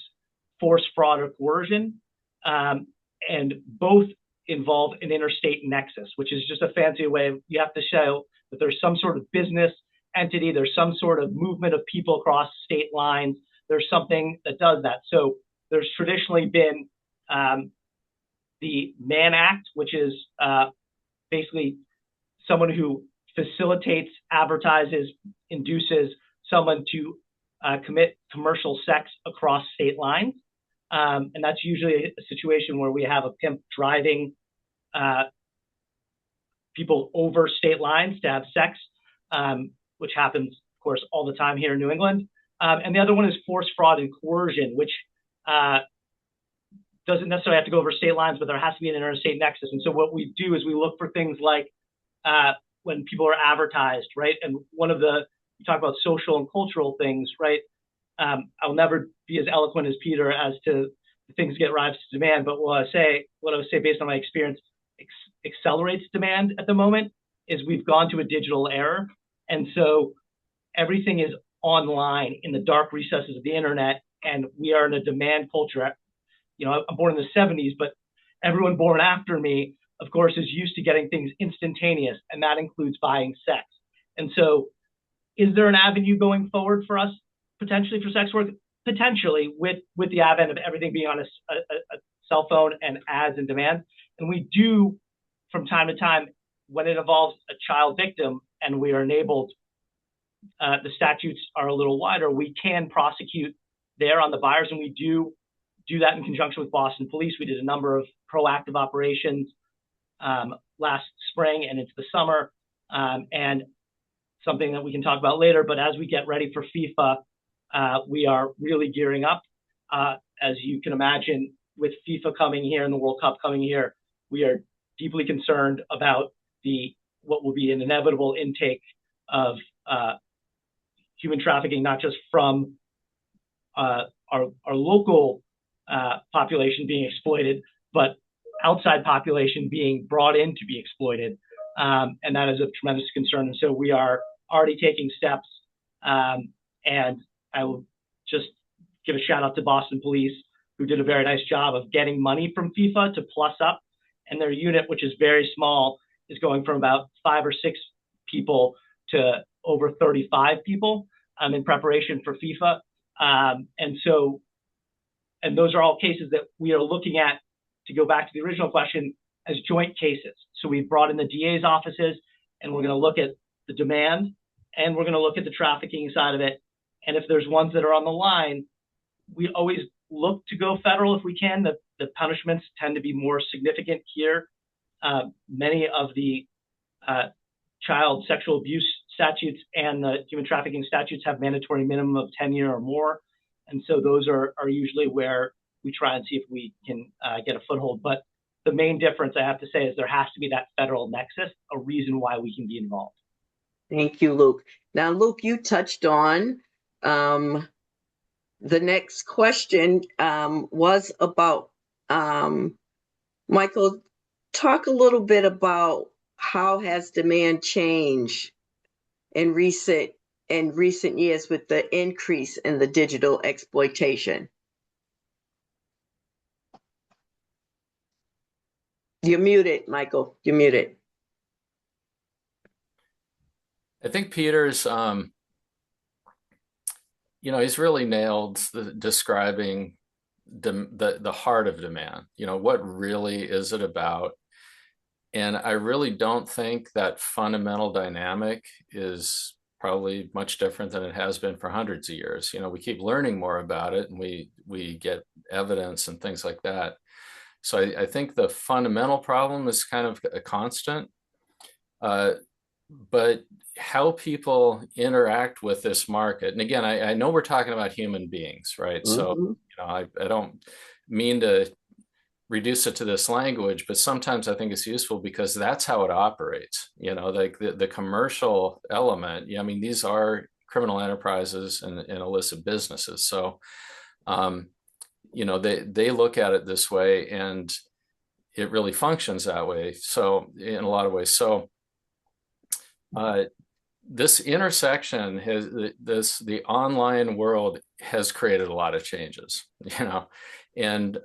force, fraud, or coercion, and both involve an interstate nexus, which is just a fancy way of, you have to show that there's some sort of business entity, there's some sort of movement of people across state lines, there's something that does that. So there's traditionally been the Mann Act, which is basically someone who facilitates, advertises, induces someone to commit commercial sex across state lines. And that's usually a situation where we have a pimp driving people over state lines to have sex, which happens, of course, all the time here in New England. And the other one is force, fraud, and coercion, which doesn't necessarily have to go over state lines, but there has to be an interstate nexus. And so what we do is we look for things like when people are advertised, right? And one of the, you talk about social and cultural things, right? I'll never be as eloquent as Peter as to things get rise to demand, but what I would say based on my experience accelerates demand at the moment is we've gone to a digital era. And so everything is online in the dark recesses of the internet, and we are in a demand culture. You know, I'm born in the 70s, but everyone born after me, of course, is used to getting things instantaneous, and that includes buying sex. And so is there an avenue going forward for us potentially for sex work? Potentially, with the advent of everything being on a cell phone and ads and demand. And we do, from time to time, when it involves a child victim and we are enabled, the statutes are a little wider, we can prosecute there on the buyers, and we do that in conjunction with Boston Police. We did a number of proactive operations last spring and into the summer, and something that we can talk about later. But as we get ready for FIFA, we are really gearing up. As you can imagine, with FIFA coming here and the World Cup coming here, we are deeply concerned about what will be an inevitable intake of human trafficking, not just from our local population being exploited, but outside population being brought in to be exploited. And that is a tremendous concern. And so we are already taking steps. And I will just give a shout out to Boston Police, who did a very nice job of getting money from FIFA to plus up. And their unit, which is very small, is going from about 5 or 6 people to over 35 people in preparation for FIFA. And those are all cases that we are looking at, to go back to the original question, as joint cases. So we've brought in the DA's offices, and we're going to look at the demand, and we're going to look at the trafficking side of it. And if there's ones that are on the line, we always look to go federal if we can. The punishments tend to be more significant here. Many of the child sexual abuse statutes and the human trafficking statutes have mandatory minimum of 10 years or more. And so those are usually where we try and see if we can get a foothold. But the main difference, I have to say, is there has to be that federal nexus, a reason why we can be involved. Thank you, Luke. Now, Luke, you touched on the next question was about, Michael, talk a little bit about how has demand changed in recent years with the increase in the digital exploitation. You're muted, Michael. You're muted. I think Peter's, he's really nailed describing the heart of demand. What really is it about? And I really don't think that fundamental dynamic is probably much different than it has been for hundreds of years. We keep learning more about it, and we get evidence and things like that. So I think the fundamental problem is kind of a constant. but how people interact with this market. And again, I know we're talking about human beings, right? So, Mhm. I don't mean to reduce it to this language, but sometimes I think it's useful because that's how it operates. Like the commercial element. I mean, these are criminal enterprises and illicit businesses. So, they look at it this way, and it really functions that way. So, in a lot of ways. So, this intersection the online world has created a lot of changes, and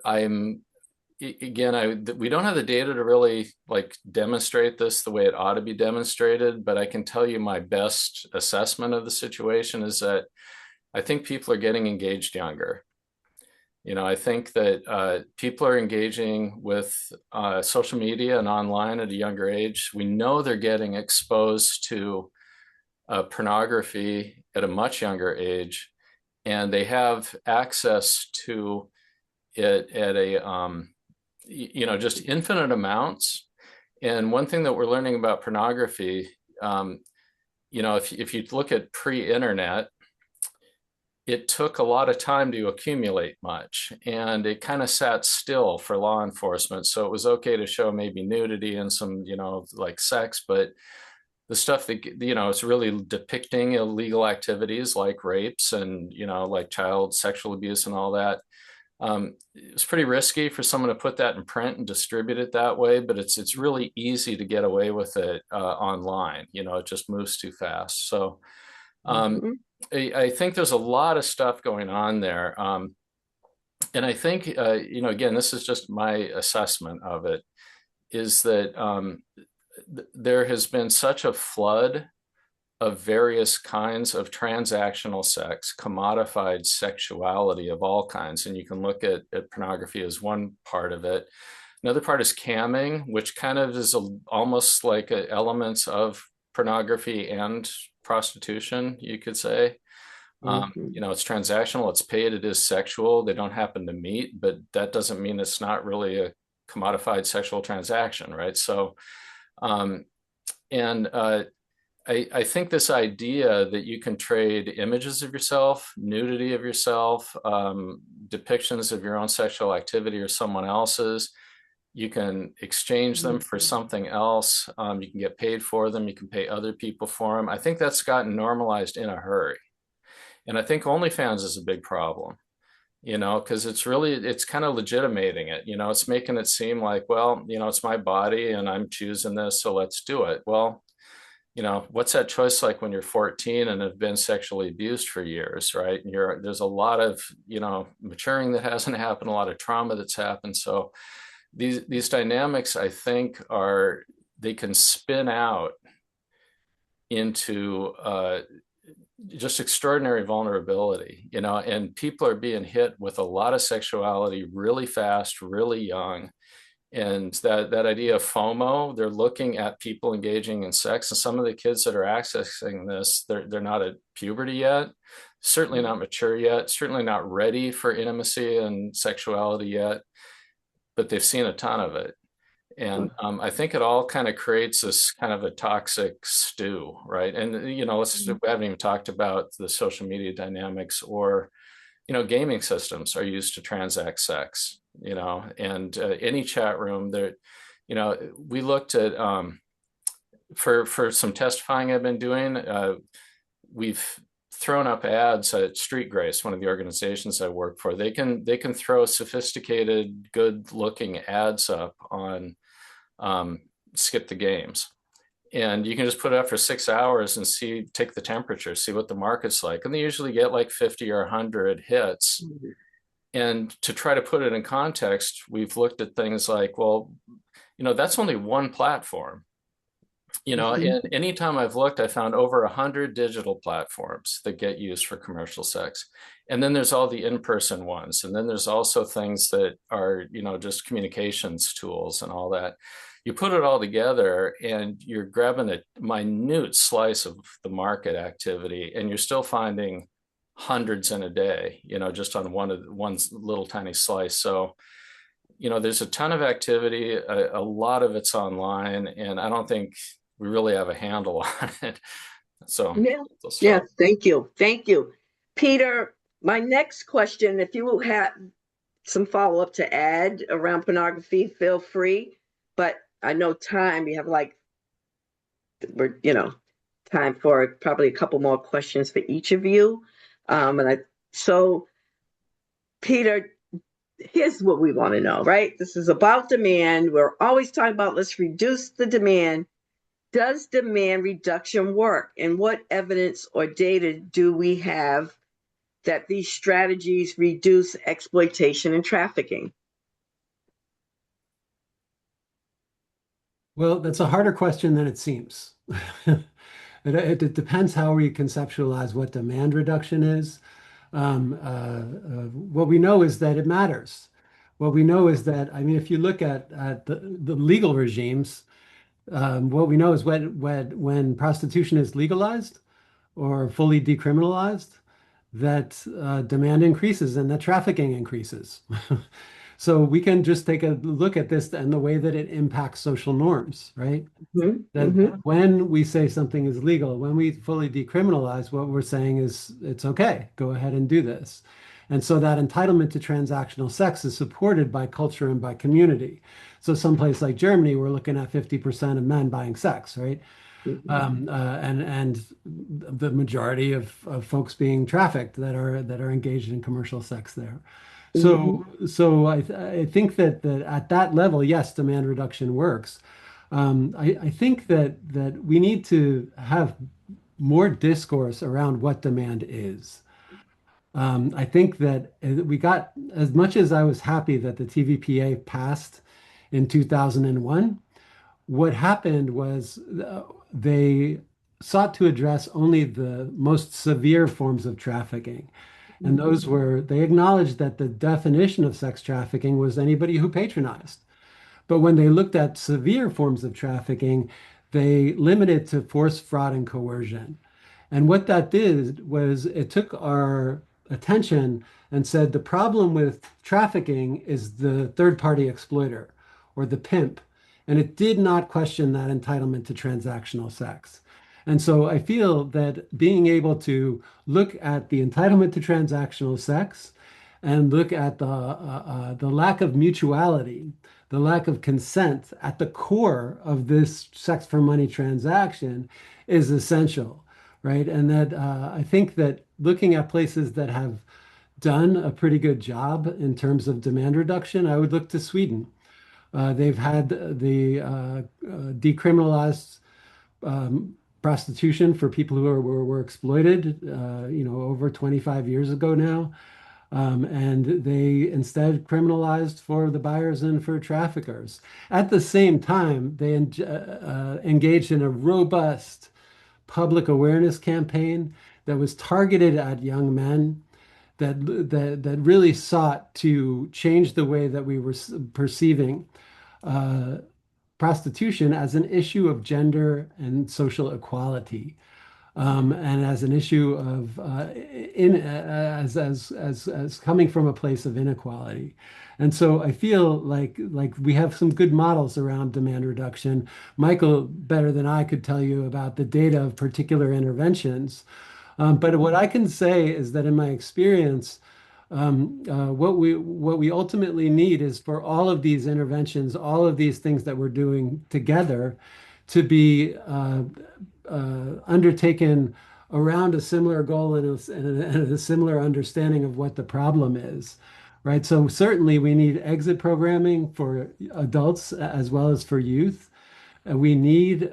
we don't have the data to really like demonstrate this the way it ought to be demonstrated, but I can tell you my best assessment of the situation is that I think people are getting engaged younger. I think that people are engaging with social media and online at a younger age. We know they're getting exposed to pornography at a much younger age, and they have access to it at a just infinite amounts. And one thing that we're learning about pornography, if you look at pre-internet, it took a lot of time to accumulate much, and it kind of sat still for law enforcement. So it was okay to show maybe nudity and some, like sex, but the stuff that, it's really depicting illegal activities like rapes and, like child sexual abuse and all that. It's pretty risky for someone to put that in print and distribute it that way, but it's really easy to get away with it online. It just moves too fast. So Mhm. I think there's a lot of stuff going on there. And I think, again, this is just my assessment of it, is that there has been such a flood of various kinds of transactional sex, commodified sexuality of all kinds. And you can look at pornography as one part of it. Another part is camming, which kind of is almost like elements of pornography and prostitution, you could say. It's transactional, it's paid, it is sexual. They don't happen to meet, but that doesn't mean it's not really a commodified sexual transaction, right? So, and I think this idea that you can trade images of yourself, nudity of yourself, depictions of your own sexual activity or someone else's, you can exchange them for something else. You can get paid for them. You can pay other people for them. I think that's gotten normalized in a hurry. And I think OnlyFans is a big problem, because it's kind of legitimating it. It's making it seem like, well, it's my body and I'm choosing this, so let's do it. Well, what's that choice like when you're 14 and have been sexually abused for years, right? And there's a lot of, maturing that hasn't happened, a lot of trauma that's happened. So these dynamics, I think, they can spin out into just extraordinary vulnerability, and people are being hit with a lot of sexuality really fast, really young. And that idea of FOMO, they're looking at people engaging in sex, and some of the kids that are accessing this, they're not at puberty yet, certainly not mature yet, certainly not ready for intimacy and sexuality yet, but they've seen a ton of it. And I think it all kind of creates this kind of a toxic stew, right? And we haven't even talked about the social media dynamics, or gaming systems are used to transact sex, and any chat room there, we looked at for some testifying I've been doing, we've thrown up ads at Street Grace, one of the organizations I work for. They can throw sophisticated, good looking ads up on Skip the Games. And you can just put it up for 6 hours and take the temperature, see what the market's like. And they usually get like 50 or 100 hits. And to try to put it in context, we've looked at things like, well, that's only one platform. And anytime I've looked, I found over 100 digital platforms that get used for commercial sex. And then there's all the in-person ones. And then there's also things that are, just communications tools and all that. You put it all together and you're grabbing a minute slice of the market activity, and you're still finding hundreds in a day, just on one little tiny slice. So, there's a ton of activity, a lot of it's online, and I don't think we really have a handle on it. So Yeah, let's yeah, start. thank you. Thank you. Peter, my next question, if you will have some follow-up to add around pornography, feel free. But I know time, we have like, we're, time for probably a couple more questions for each of you. So Peter, here's what we want to know, right? This is about demand. We're always talking about let's reduce the demand. Does demand reduction work? And what evidence or data do we have that these strategies reduce exploitation and trafficking? Well, that's a harder question than it seems. It depends how we conceptualize what demand reduction is. What we know is that it matters. What we know is that, I mean, if you look at the legal regimes, what we know is when prostitution is legalized or fully decriminalized, that demand increases and that trafficking increases. So we can just take a look at this and the way that it impacts social norms, right? Mm-hmm. That Mm-hmm. when we say something is legal, when we fully decriminalize, what we're saying is it's okay, go ahead and do this. And so that entitlement to transactional sex is supported by culture and by community. So someplace like Germany, we're looking at 50% of men buying sex, right? And the majority of folks being trafficked that are engaged in commercial sex there. So I think that at that level, yes, demand reduction works. I think that we need to have more discourse around what demand is. I think that we got, as much as I was happy that the TVPA passed in 2001, what happened was they sought to address only the most severe forms of trafficking. And those were, they acknowledged that the definition of sex trafficking was anybody who patronized. But when they looked at severe forms of trafficking, they limited to force, fraud, and coercion. And what that did was it took our attention and said the problem with trafficking is the third party exploiter or the pimp. And it did not question that entitlement to transactional sex. And so I feel that being able to look at the entitlement to transactional sex and look at the lack of mutuality, the lack of consent at the core of this sex for money transaction is essential, right? And that I think that looking at places that have done a pretty good job in terms of demand reduction, I would look to Sweden. They've had the decriminalized prostitution for people who were exploited, over 25 years ago now. And they instead criminalized for the buyers and for traffickers. At the same time, they engaged in a robust public awareness campaign that was targeted at young men that really sought to change the way that we were perceiving prostitution as an issue of gender and social equality, and as an issue of as coming from a place of inequality. And so I feel like we have some good models around demand reduction. Michael, better than I, could tell you about the data of particular interventions. But what I can say is that in my experience, what we ultimately need is for all of these interventions, all of these things that we're doing together, to be undertaken around a similar goal and a similar understanding of what the problem is, right? So certainly we need exit programming for adults as well as for youth. We need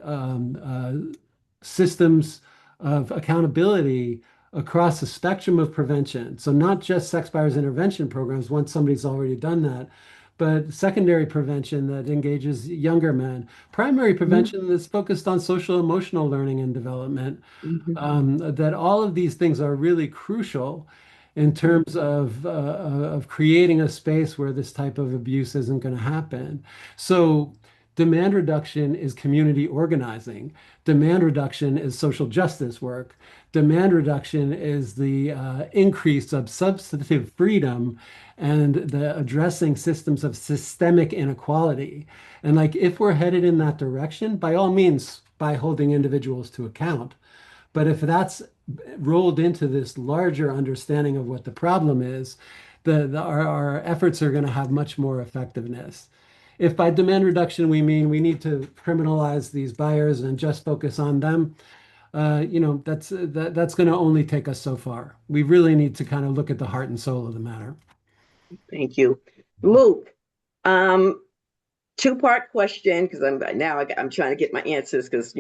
systems of accountability across the spectrum of prevention. So not just sex buyers intervention programs once somebody's already done that, but secondary prevention that engages younger men, primary prevention that's focused on social emotional learning and development. That all of these things are really crucial in terms of creating a space where this type of abuse isn't going to happen. So demand reduction is community organizing. Demand reduction is social justice work. Demand reduction is the increase of substantive freedom and the addressing systems of systemic inequality. And like if we're headed in that direction, by all means, by holding individuals to account. But if that's rolled into this larger understanding of what the problem is, our efforts are going to have much more effectiveness. If by demand reduction we mean we need to criminalize these buyers and just focus on them, that's going to only take us so far. We really need to kind of look at the heart and soul of the matter. Thank you. Luke, two-part question, because I'm trying to get my answers because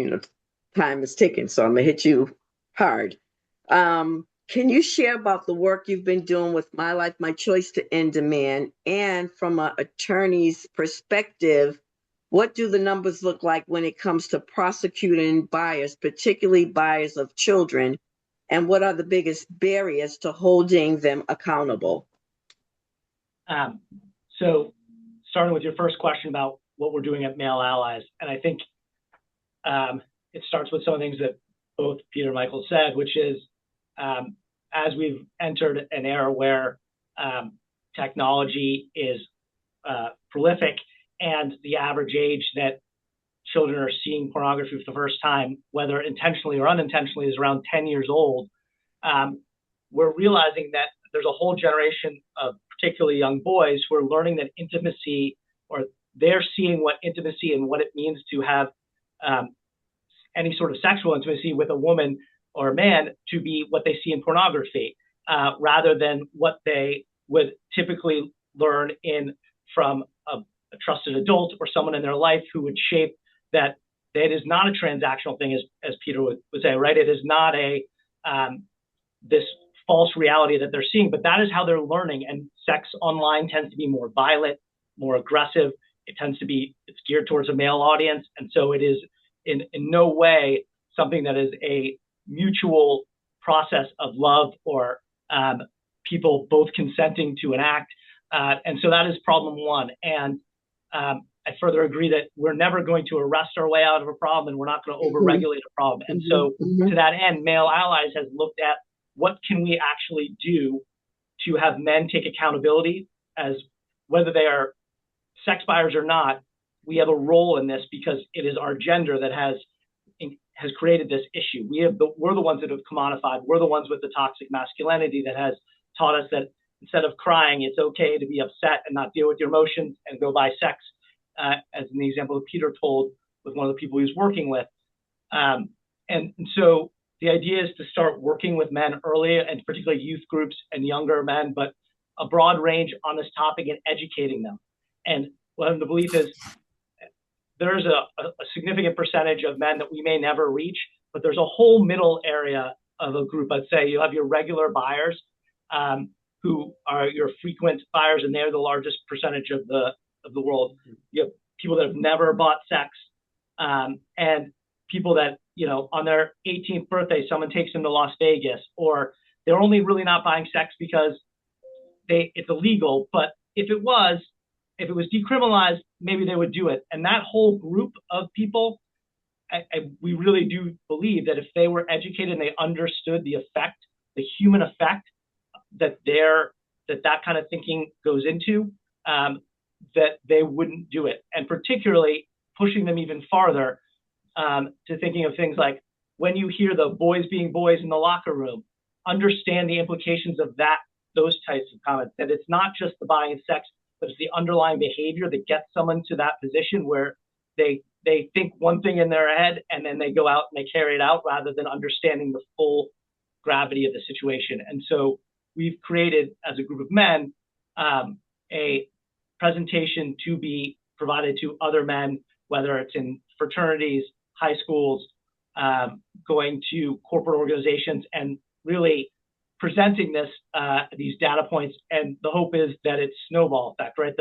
time is ticking, so I'm gonna hit you hard. Can you share about the work you've been doing with My Life, My Choice to end demand, and from an attorney's perspective, what do the numbers look like when it comes to prosecuting buyers, particularly buyers of children, and what are the biggest barriers to holding them accountable? So starting with your first question about what we're doing at Male Allies, and I think it starts with some of the things that both Peter and Michael said, which is as we've entered an era where technology is prolific and the average age that children are seeing pornography for the first time, whether intentionally or unintentionally, is around 10 years old, we're realizing that there's a whole generation of particularly young boys who are learning that intimacy, or they're seeing what intimacy and what it means to have any sort of sexual intimacy with a woman or a man to be what they see in pornography, rather than what they would typically learn from a trusted adult or someone in their life who would shape that it is not a transactional thing, as Peter would say, right? It is not this false reality that they're seeing, but that is how they're learning. And sex online tends to be more violent, more aggressive. It's geared towards a male audience. And so it is in no way something that is a mutual process of love or people both consenting to an act. And so that is problem one. And I further agree that we're never going to arrest our way out of a problem, and we're not going to overregulate a problem. And so to that end, Male Allies has looked at what can we actually do to have men take accountability, as whether they are sex buyers or not. We have a role in this because it is our gender that has created this issue. We're the ones that have commodified. We're the ones with the toxic masculinity that has taught us that instead of crying, it's okay to be upset and not deal with your emotions and go buy sex, as in the example that Peter told with one of the people he was working with. And so the idea is to start working with men early, and particularly youth groups and younger men, but a broad range on this topic and educating them. And well, the belief is there's a significant percentage of men that we may never reach, but there's a whole middle area of a group. I'd say you have your regular buyers, who are your frequent buyers, and they're the largest percentage of the world. You have people that have never bought sex, and people that, on their 18th birthday, someone takes them to Las Vegas, or they're only really not buying sex because it's illegal. But if it was decriminalized, maybe they would do it. And that whole group of people, we really do believe that if they were educated and they understood the human effect that kind of thinking goes into, that they wouldn't do it. And particularly pushing them even farther to thinking of things like, when you hear the boys being boys in the locker room, understand the implications of those types of comments, that it's not just the buying of sex, but it's the underlying behavior that gets someone to that position where they think one thing in their head and then they go out and they carry it out, rather than understanding the full gravity of the situation. And so we've created, as a group of men, a presentation to be provided to other men, whether it's in fraternities, high schools, going to corporate organizations, and really presenting these data points. And the hope is that it's snowball effect, right?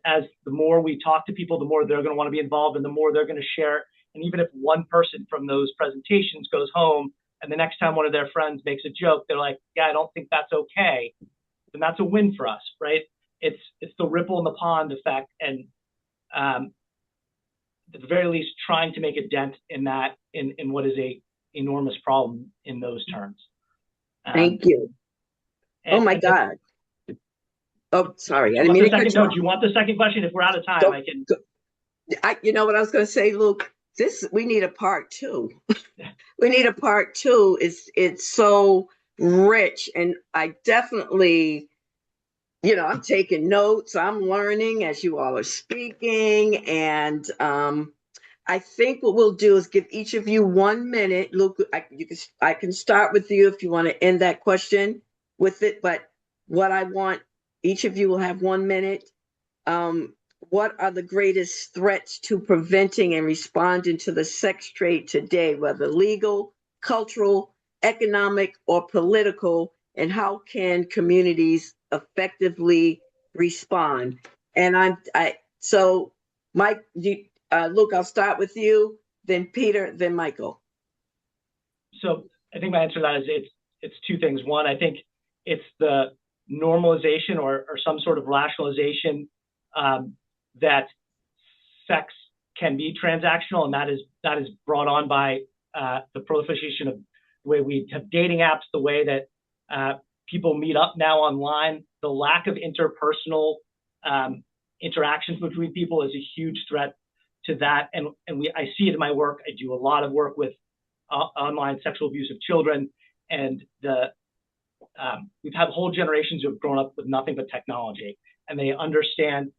As the more we talk to people, the more they're going to want to be involved, and the more they're going to share. And even if one person from those presentations goes home, and the next time one of their friends makes a joke, they're like, yeah, I don't think that's okay, then that's a win for us, right? It's the ripple in the pond effect. And at the very least, trying to make a dent in that, in what is a enormous problem in those terms. Thank you. Oh my God. Oh, sorry. I didn't mean to cut you off. Do you want the second question? If we're out of time, I can. You know what I was going to say, Luke? we need a part two. We need a part two. It's so rich, and I definitely, I'm taking notes. I'm learning as you all are speaking, and I think what we'll do is give each of you 1 minute. Luke, I can start with you if you want to end that question with it. But what I want, each of you will have 1 minute. What are the greatest threats to preventing and responding to the sex trade today, whether legal, cultural, economic, or political, and how can communities effectively respond? And so Mike, Luke, I'll start with you, then Peter, then Michael. So I think my answer to that is it's two things. One, I think it's the normalization or some sort of rationalization that sex can be transactional, and that is brought on by the proliferation of the way we have dating apps, the way that people meet up now online. The lack of interpersonal interactions between people is a huge threat to that, and I see it in my work. I do a lot of work with online sexual abuse of children, and we've had whole generations who have grown up with nothing but technology, and they understand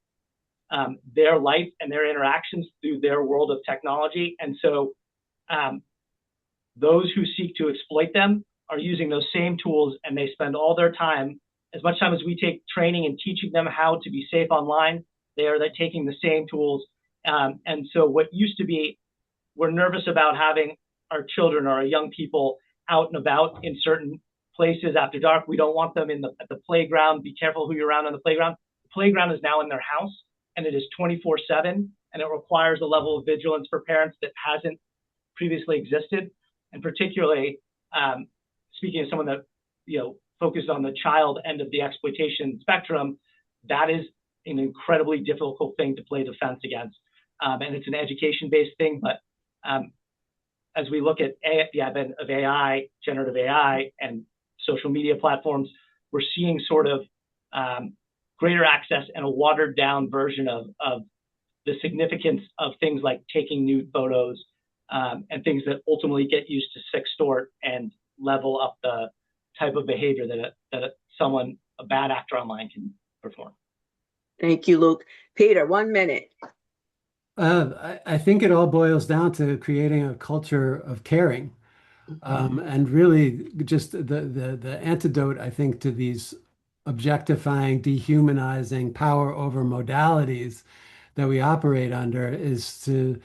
their life and their interactions through their world of technology. And so those who seek to exploit them are using those same tools, and they spend all their time, as much time as we take training and teaching them how to be safe online, they're taking the same tools. And so what used to be, we're nervous about having our children or our young people out and about in certain places after dark. We don't want them at the playground. Be careful who you're around on the playground. The playground is now in their house, and it is 24/7, and it requires a level of vigilance for parents that hasn't previously existed. And particularly, speaking as someone that focused on the child end of the exploitation spectrum, that is an incredibly difficult thing to play defense against. And it's an education-based thing, but as we look at the advent of AI, generative AI, and social media platforms, we're seeing sort of greater access and a watered-down version of the significance of things like taking nude photos and things that ultimately get used to sextort and level up the type of behavior that a bad actor online can perform. Thank you, Luke. Peter, 1 minute. I think it all boils down to creating a culture of caring, and really just the antidote, I think, to these objectifying, dehumanizing power over modalities that we operate under is to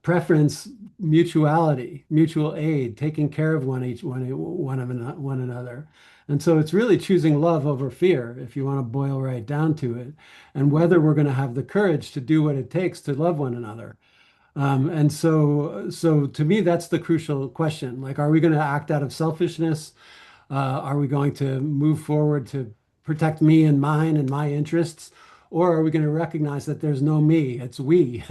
preference mutuality, mutual aid, taking care of one another. And so it's really choosing love over fear, if you want to boil right down to it, and whether we're going to have the courage to do what it takes to love one another. And so to me, that's the crucial question. Like, are we going to act out of selfishness? Are we going to move forward to protect me and mine and my interests? Or are we going to recognize that there's no me, it's we,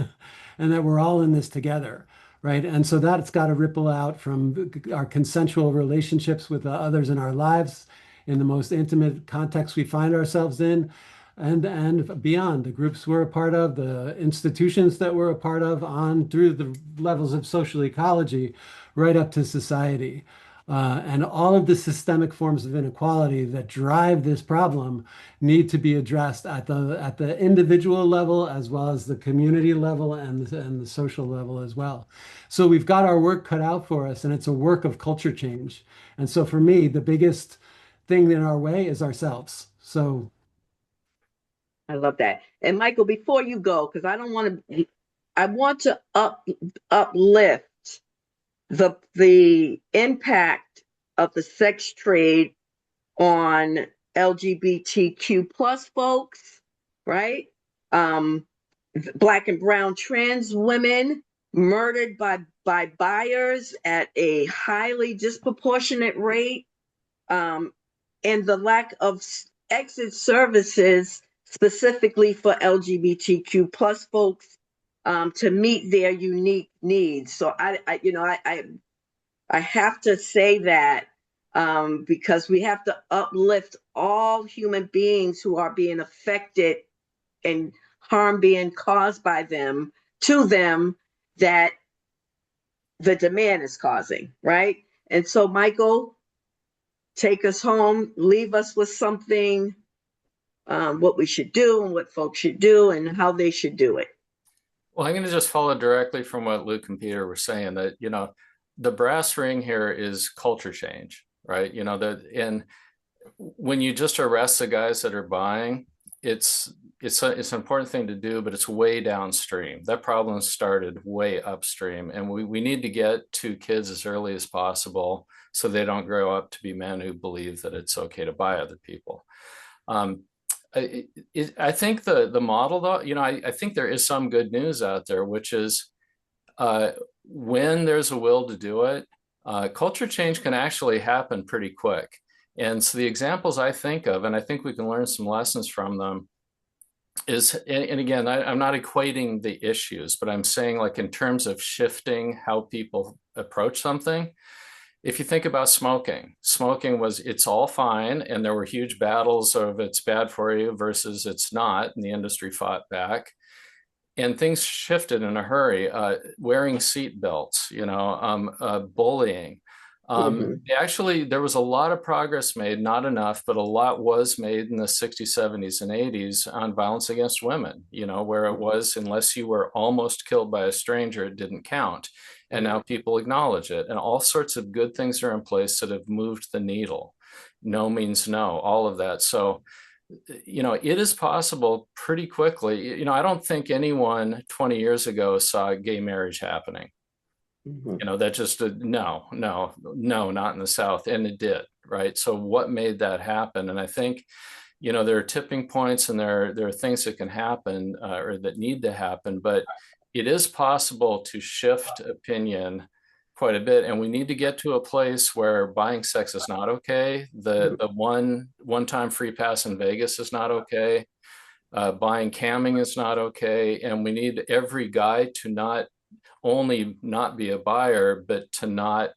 and that we're all in this together, right? And so that's got to ripple out from our consensual relationships with the others in our lives, in the most intimate context we find ourselves in, and beyond, the groups we're a part of, the institutions that we're a part of, on through the levels of social ecology, right up to society. And all of the systemic forms of inequality that drive this problem need to be addressed at the individual level, as well as the community level and the social level as well. So we've got our work cut out for us, and it's a work of culture change. And so for me, the biggest thing in our way is ourselves. So I love that. And Michael, before you go, because I want to uplift the impact of the sex trade on LGBTQ plus folks, right? Black and brown trans women murdered by buyers at a highly disproportionate rate, and the lack of exit services specifically for LGBTQ plus folks to meet their unique needs. So I have to say that because we have to uplift all human beings who are being affected and harm being caused by them to them, that the demand is causing, right? And so, Michael, take us home, leave us with something, what we should do and what folks should do and how they should do it. Well, I'm going to just follow directly from what Luke and Peter were saying, that, the brass ring here is culture change, right? And when you just arrest the guys that are buying, it's an important thing to do, but it's way downstream. That problem started way upstream, and we need to get to kids as early as possible so they don't grow up to be men who believe that it's okay to buy other people. I think the model, though, I think there is some good news out there, which is when there's a will to do it, culture change can actually happen pretty quick. And so the examples I think of, and I think we can learn some lessons from them, is, and again, I'm not equating the issues, but I'm saying, like, in terms of shifting how people approach something. If you think about smoking it's all fine, and there were huge battles of it's bad for you versus it's not, and the industry fought back. And things shifted in a hurry. Wearing seat belts, bullying. Actually, there was a lot of progress made, not enough, but a lot was made in the 60s, 70s, and 80s on violence against women, where it was, unless you were almost killed by a stranger, it didn't count. And now people acknowledge it. And all sorts of good things are in place that have moved the needle. No means no, all of that. So, it is possible pretty quickly. I don't think anyone 20 years ago saw gay marriage happening. That just no, not in the South. And it did, right? So what made that happen? And I think, there are tipping points, and there are things that can happen or that need to happen, but it is possible to shift opinion quite a bit. And we need to get to a place where buying sex is not okay. The one-time free pass in Vegas is not okay. Buying camming is not okay. And we need every guy to not only not be a buyer, but to not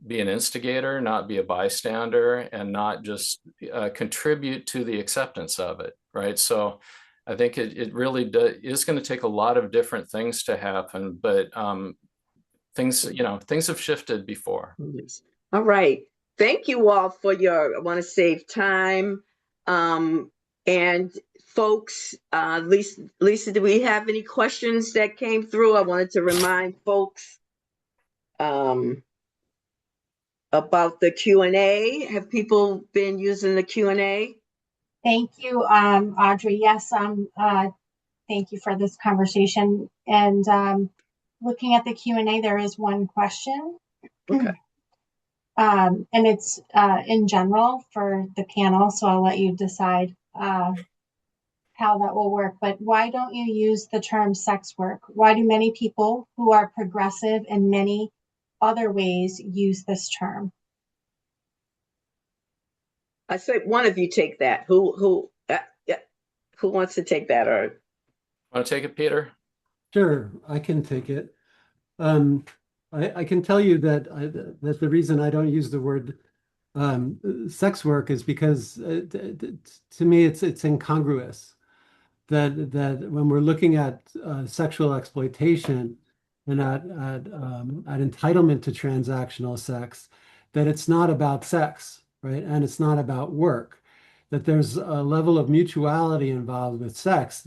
be an instigator, not be a bystander, and not just contribute to the acceptance of it, right? So I think it really is going to take a lot of different things to happen, but things have shifted before. All right. Thank you all for I want to save time. And folks, Lisa, do we have any questions that came through? I wanted to remind folks about the Q&A. Have people been using the Q&A? Thank you, Audrey. Yes, thank you for this conversation. And looking at the Q&A, there is one question. Okay. And it's in general for the panel, so I'll let you decide how that will work. But why don't you use the term sex work? Why do many people who are progressive in many other ways use this term? I say one of you take that. Who wants to take that? Or want to take it, Peter? Sure, I can take it. I can tell you that the reason I don't use the word sex work is because to me it's incongruous. That when we're looking at sexual exploitation and at entitlement to transactional sex, that it's not about sex, right? And it's not about work. That there's a level of mutuality involved with sex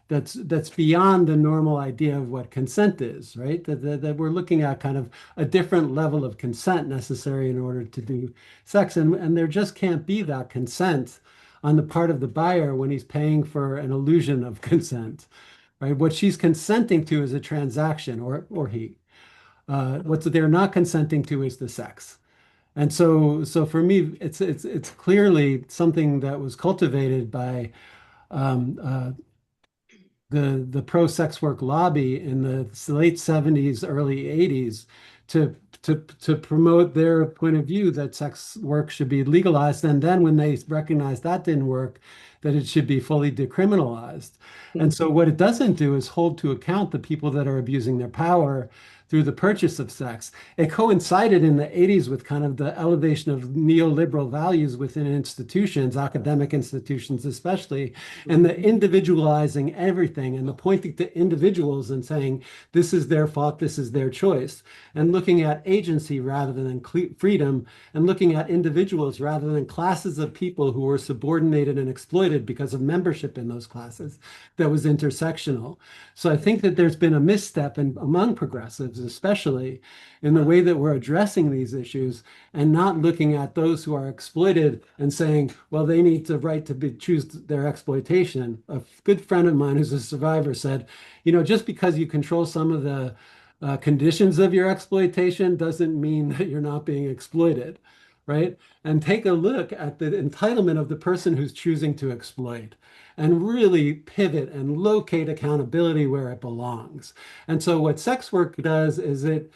that's beyond the normal idea of what consent is, right? That we're looking at kind of a different level of consent necessary in order to do sex, and there just can't be that consent on the part of the buyer when he's paying for an illusion of consent, right? What she's consenting to is a transaction, or he. What they're not consenting to is the sex. And so for me, it's clearly something that was cultivated by the pro-sex work lobby in the late 70s, early 80s to promote their point of view that sex work should be legalized. And then when they recognized that didn't work, that it should be fully decriminalized. And so what it doesn't do is hold to account the people that are abusing their power through the purchase of sex. It coincided in the 80s with kind of the elevation of neoliberal values within institutions, academic institutions especially, and the individualizing everything and the pointing to individuals and saying, this is their fault, this is their choice, and looking at agency rather than freedom, and looking at individuals rather than classes of people who were subordinated and exploited because of membership in those classes that was intersectional. So I think that there's been a misstep among progressives, especially in the way that we're addressing these issues and not looking at those who are exploited and saying, well, they need the right to choose their exploitation. A good friend of mine who's a survivor said, you know, just because you control some of the conditions of your exploitation doesn't mean that you're not being exploited, right? And take a look at the entitlement of the person who's choosing to exploit and really pivot and locate accountability where it belongs. And so what sex work does is it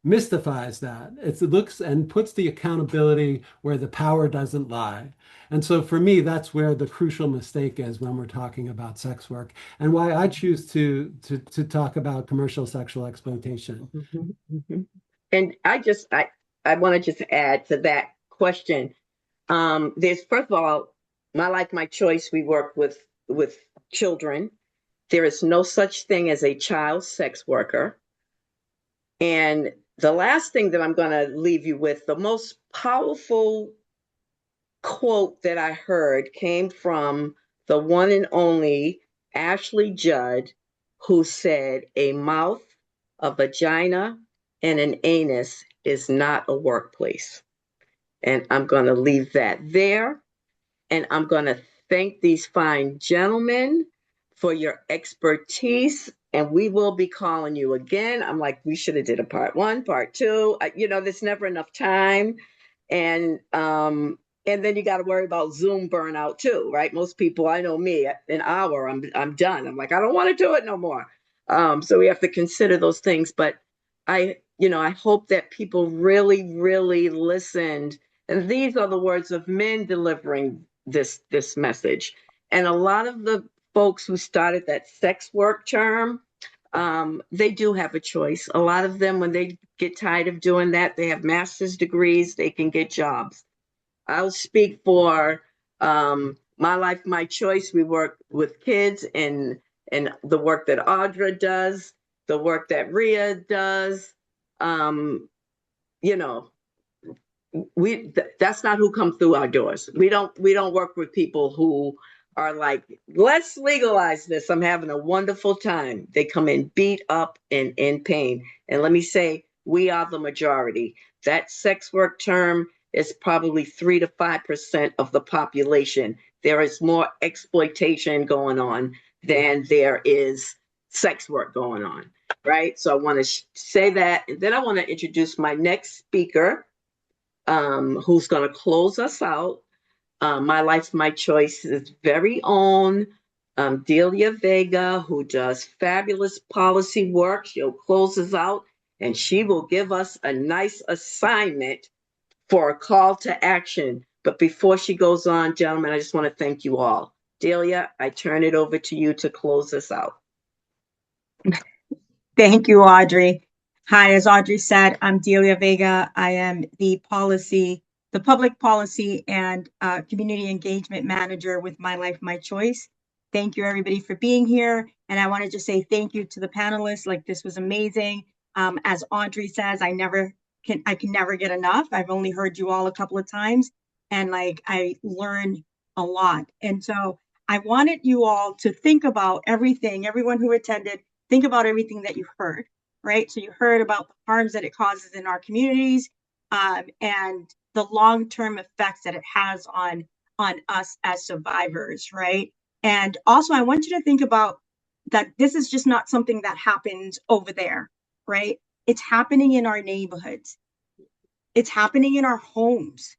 mystifies that. It looks and puts the accountability where the power doesn't lie. And so for me, that's where the crucial mistake is when we're talking about sex work and why I choose to talk about commercial sexual exploitation. And I want to just add to that question. There's, first of all, My Life, My Choice, we work with children. There is no such thing as a child sex worker. And the last thing that I'm going to leave you with, the most powerful quote that I heard came from the one and only Ashley Judd, who said, "A mouth, a vagina, and an anus is not a workplace." And I'm going to leave that there. And I'm going to thank these fine gentlemen for your expertise. And we will be calling you again. I'm like, we should have did a part 1, part 2. You know, there's never enough time. And then you got to worry about Zoom burnout too, right? Most people, I know me, an hour, I'm done. I'm like, I don't want to do it no more. So we have to consider those things. But I hope that people really, really listened. And these are the words of men delivering this message. And a lot of the folks who started that sex work term, they do have a choice. A lot of them, when they get tired of doing that, they have master's degrees, they can get jobs. I'll speak for My Life, My Choice. We work with kids, and the work that Audra does, the work that Ria does. That's not who comes through our doors. We don't work with people who are like, let's legalize this. I'm having a wonderful time. They come in beat up and in pain. And let me say, we are the majority. That sex work term is probably 3 to 5% of the population. There is more exploitation going on than there is sex work going on, right? So I want to say that. And then I want to introduce my next speaker, who's going to close us out. My Life, My Choice's very own Delia Vega, who does fabulous policy work. She'll close us out, and she will give us a nice assignment for a call to action. But before she goes on, gentlemen, I just want to thank you all. Delia, I turn it over to you to close us out. Thank you, Audrey. Hi, as Audrey said, I'm Delia Vega. I am the public policy and community engagement manager with My Life, My Choice. Thank you, everybody, for being here. And I want to just say thank you to the panelists. Like, this was amazing. As Audrey says, I can never get enough. I've only heard you all a couple of times, and like, I learned a lot. And so I wanted you all to think about everyone who attended, think about everything that you heard, right? So you heard about the harms that it causes in our communities, and the long-term effects that it has on us as survivors, right? And also, I want you to think about that this is just not something that happens over there, right? It's happening in our neighborhoods. It's happening in our homes,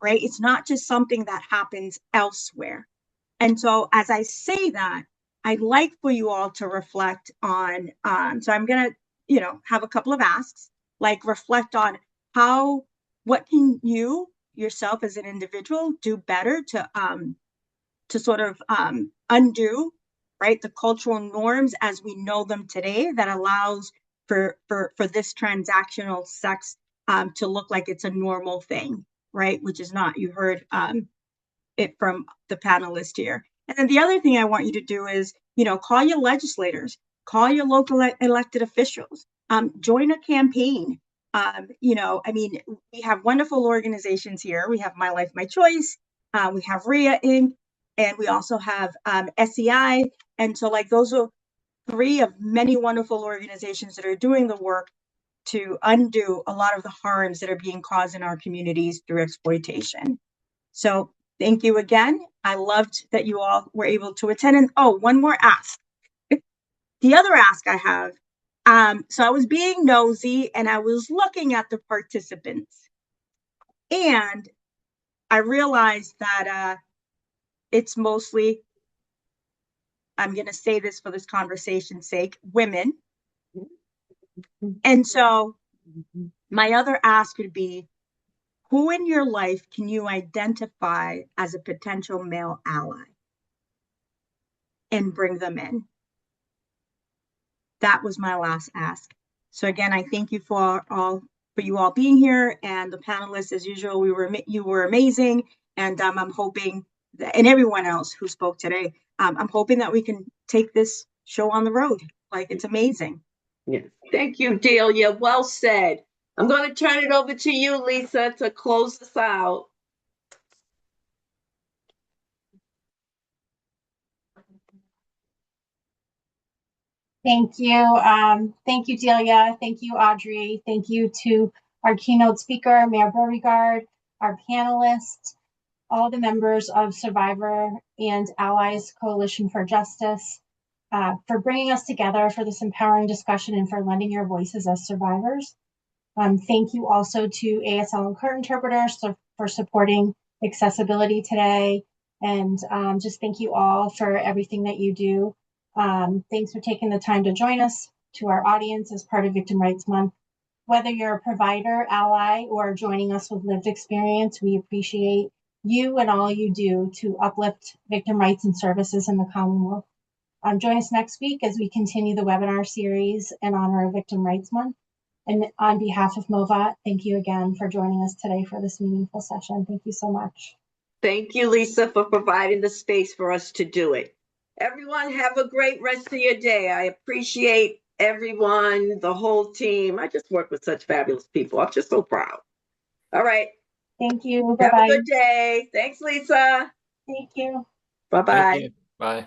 right? It's not just something that happens elsewhere. And so as I say that, I'd like for you all to reflect on, so I'm going to, have a couple of asks, like reflect on what can you yourself as an individual do better to sort of undo, right, the cultural norms as we know them today that allows for this transactional sex to look like it's a normal thing, right? Which is not. You heard it from the panelist here. And then the other thing I want you to do is, call your legislators, call your local elected officials, join a campaign. We have wonderful organizations here. We have My Life, My Choice. We have RIA Inc. And we also have SEI. And so those are 3 of many wonderful organizations that are doing the work to undo a lot of the harms that are being caused in our communities through exploitation. So thank you again. I loved that you all were able to attend. And one more ask. The other ask I have, so I was being nosy and I was looking at the participants. And I realized that it's mostly, I'm going to say this for this conversation's sake, women. And so my other ask would be, who in your life can you identify as a potential male ally and bring them in? That was my last ask. So again, I thank you for you all being here, and the panelists, as usual, you were amazing, and I'm hoping that, and everyone else who spoke today, I'm hoping that we can take this show on the road. It's amazing. Yeah. Thank you, Delia. Well said. I'm going to turn it over to you, Lisa, to close this out. Thank you. Thank you, Delia. Thank you, Audrey. Thank you to our keynote speaker, Mayor Beauregard, our panelists, all the members of Survivor and Allies Coalition for Justice, for bringing us together for this empowering discussion and for lending your voices as survivors. Thank you also to ASL and Court Interpreters for supporting accessibility today. And just thank you all for everything that you do. Thanks for taking the time to join us, to our audience as part of Victim Rights Month. Whether you're a provider, ally, or joining us with lived experience, we appreciate you and all you do to uplift victim rights and services in the Commonwealth. Join us next week as we continue the webinar series in honor of Victim Rights Month. And on behalf of MOVA, thank you again for joining us today for this meaningful session. Thank you so much. Thank you, Lisa, for providing the space for us to do it. Everyone, have a great rest of your day. I appreciate everyone, the whole team. I just work with such fabulous people. I'm just so proud. All right. Thank you. Have Bye-bye. a good day. Thanks, Lisa. Thank you. Bye-bye. Bye.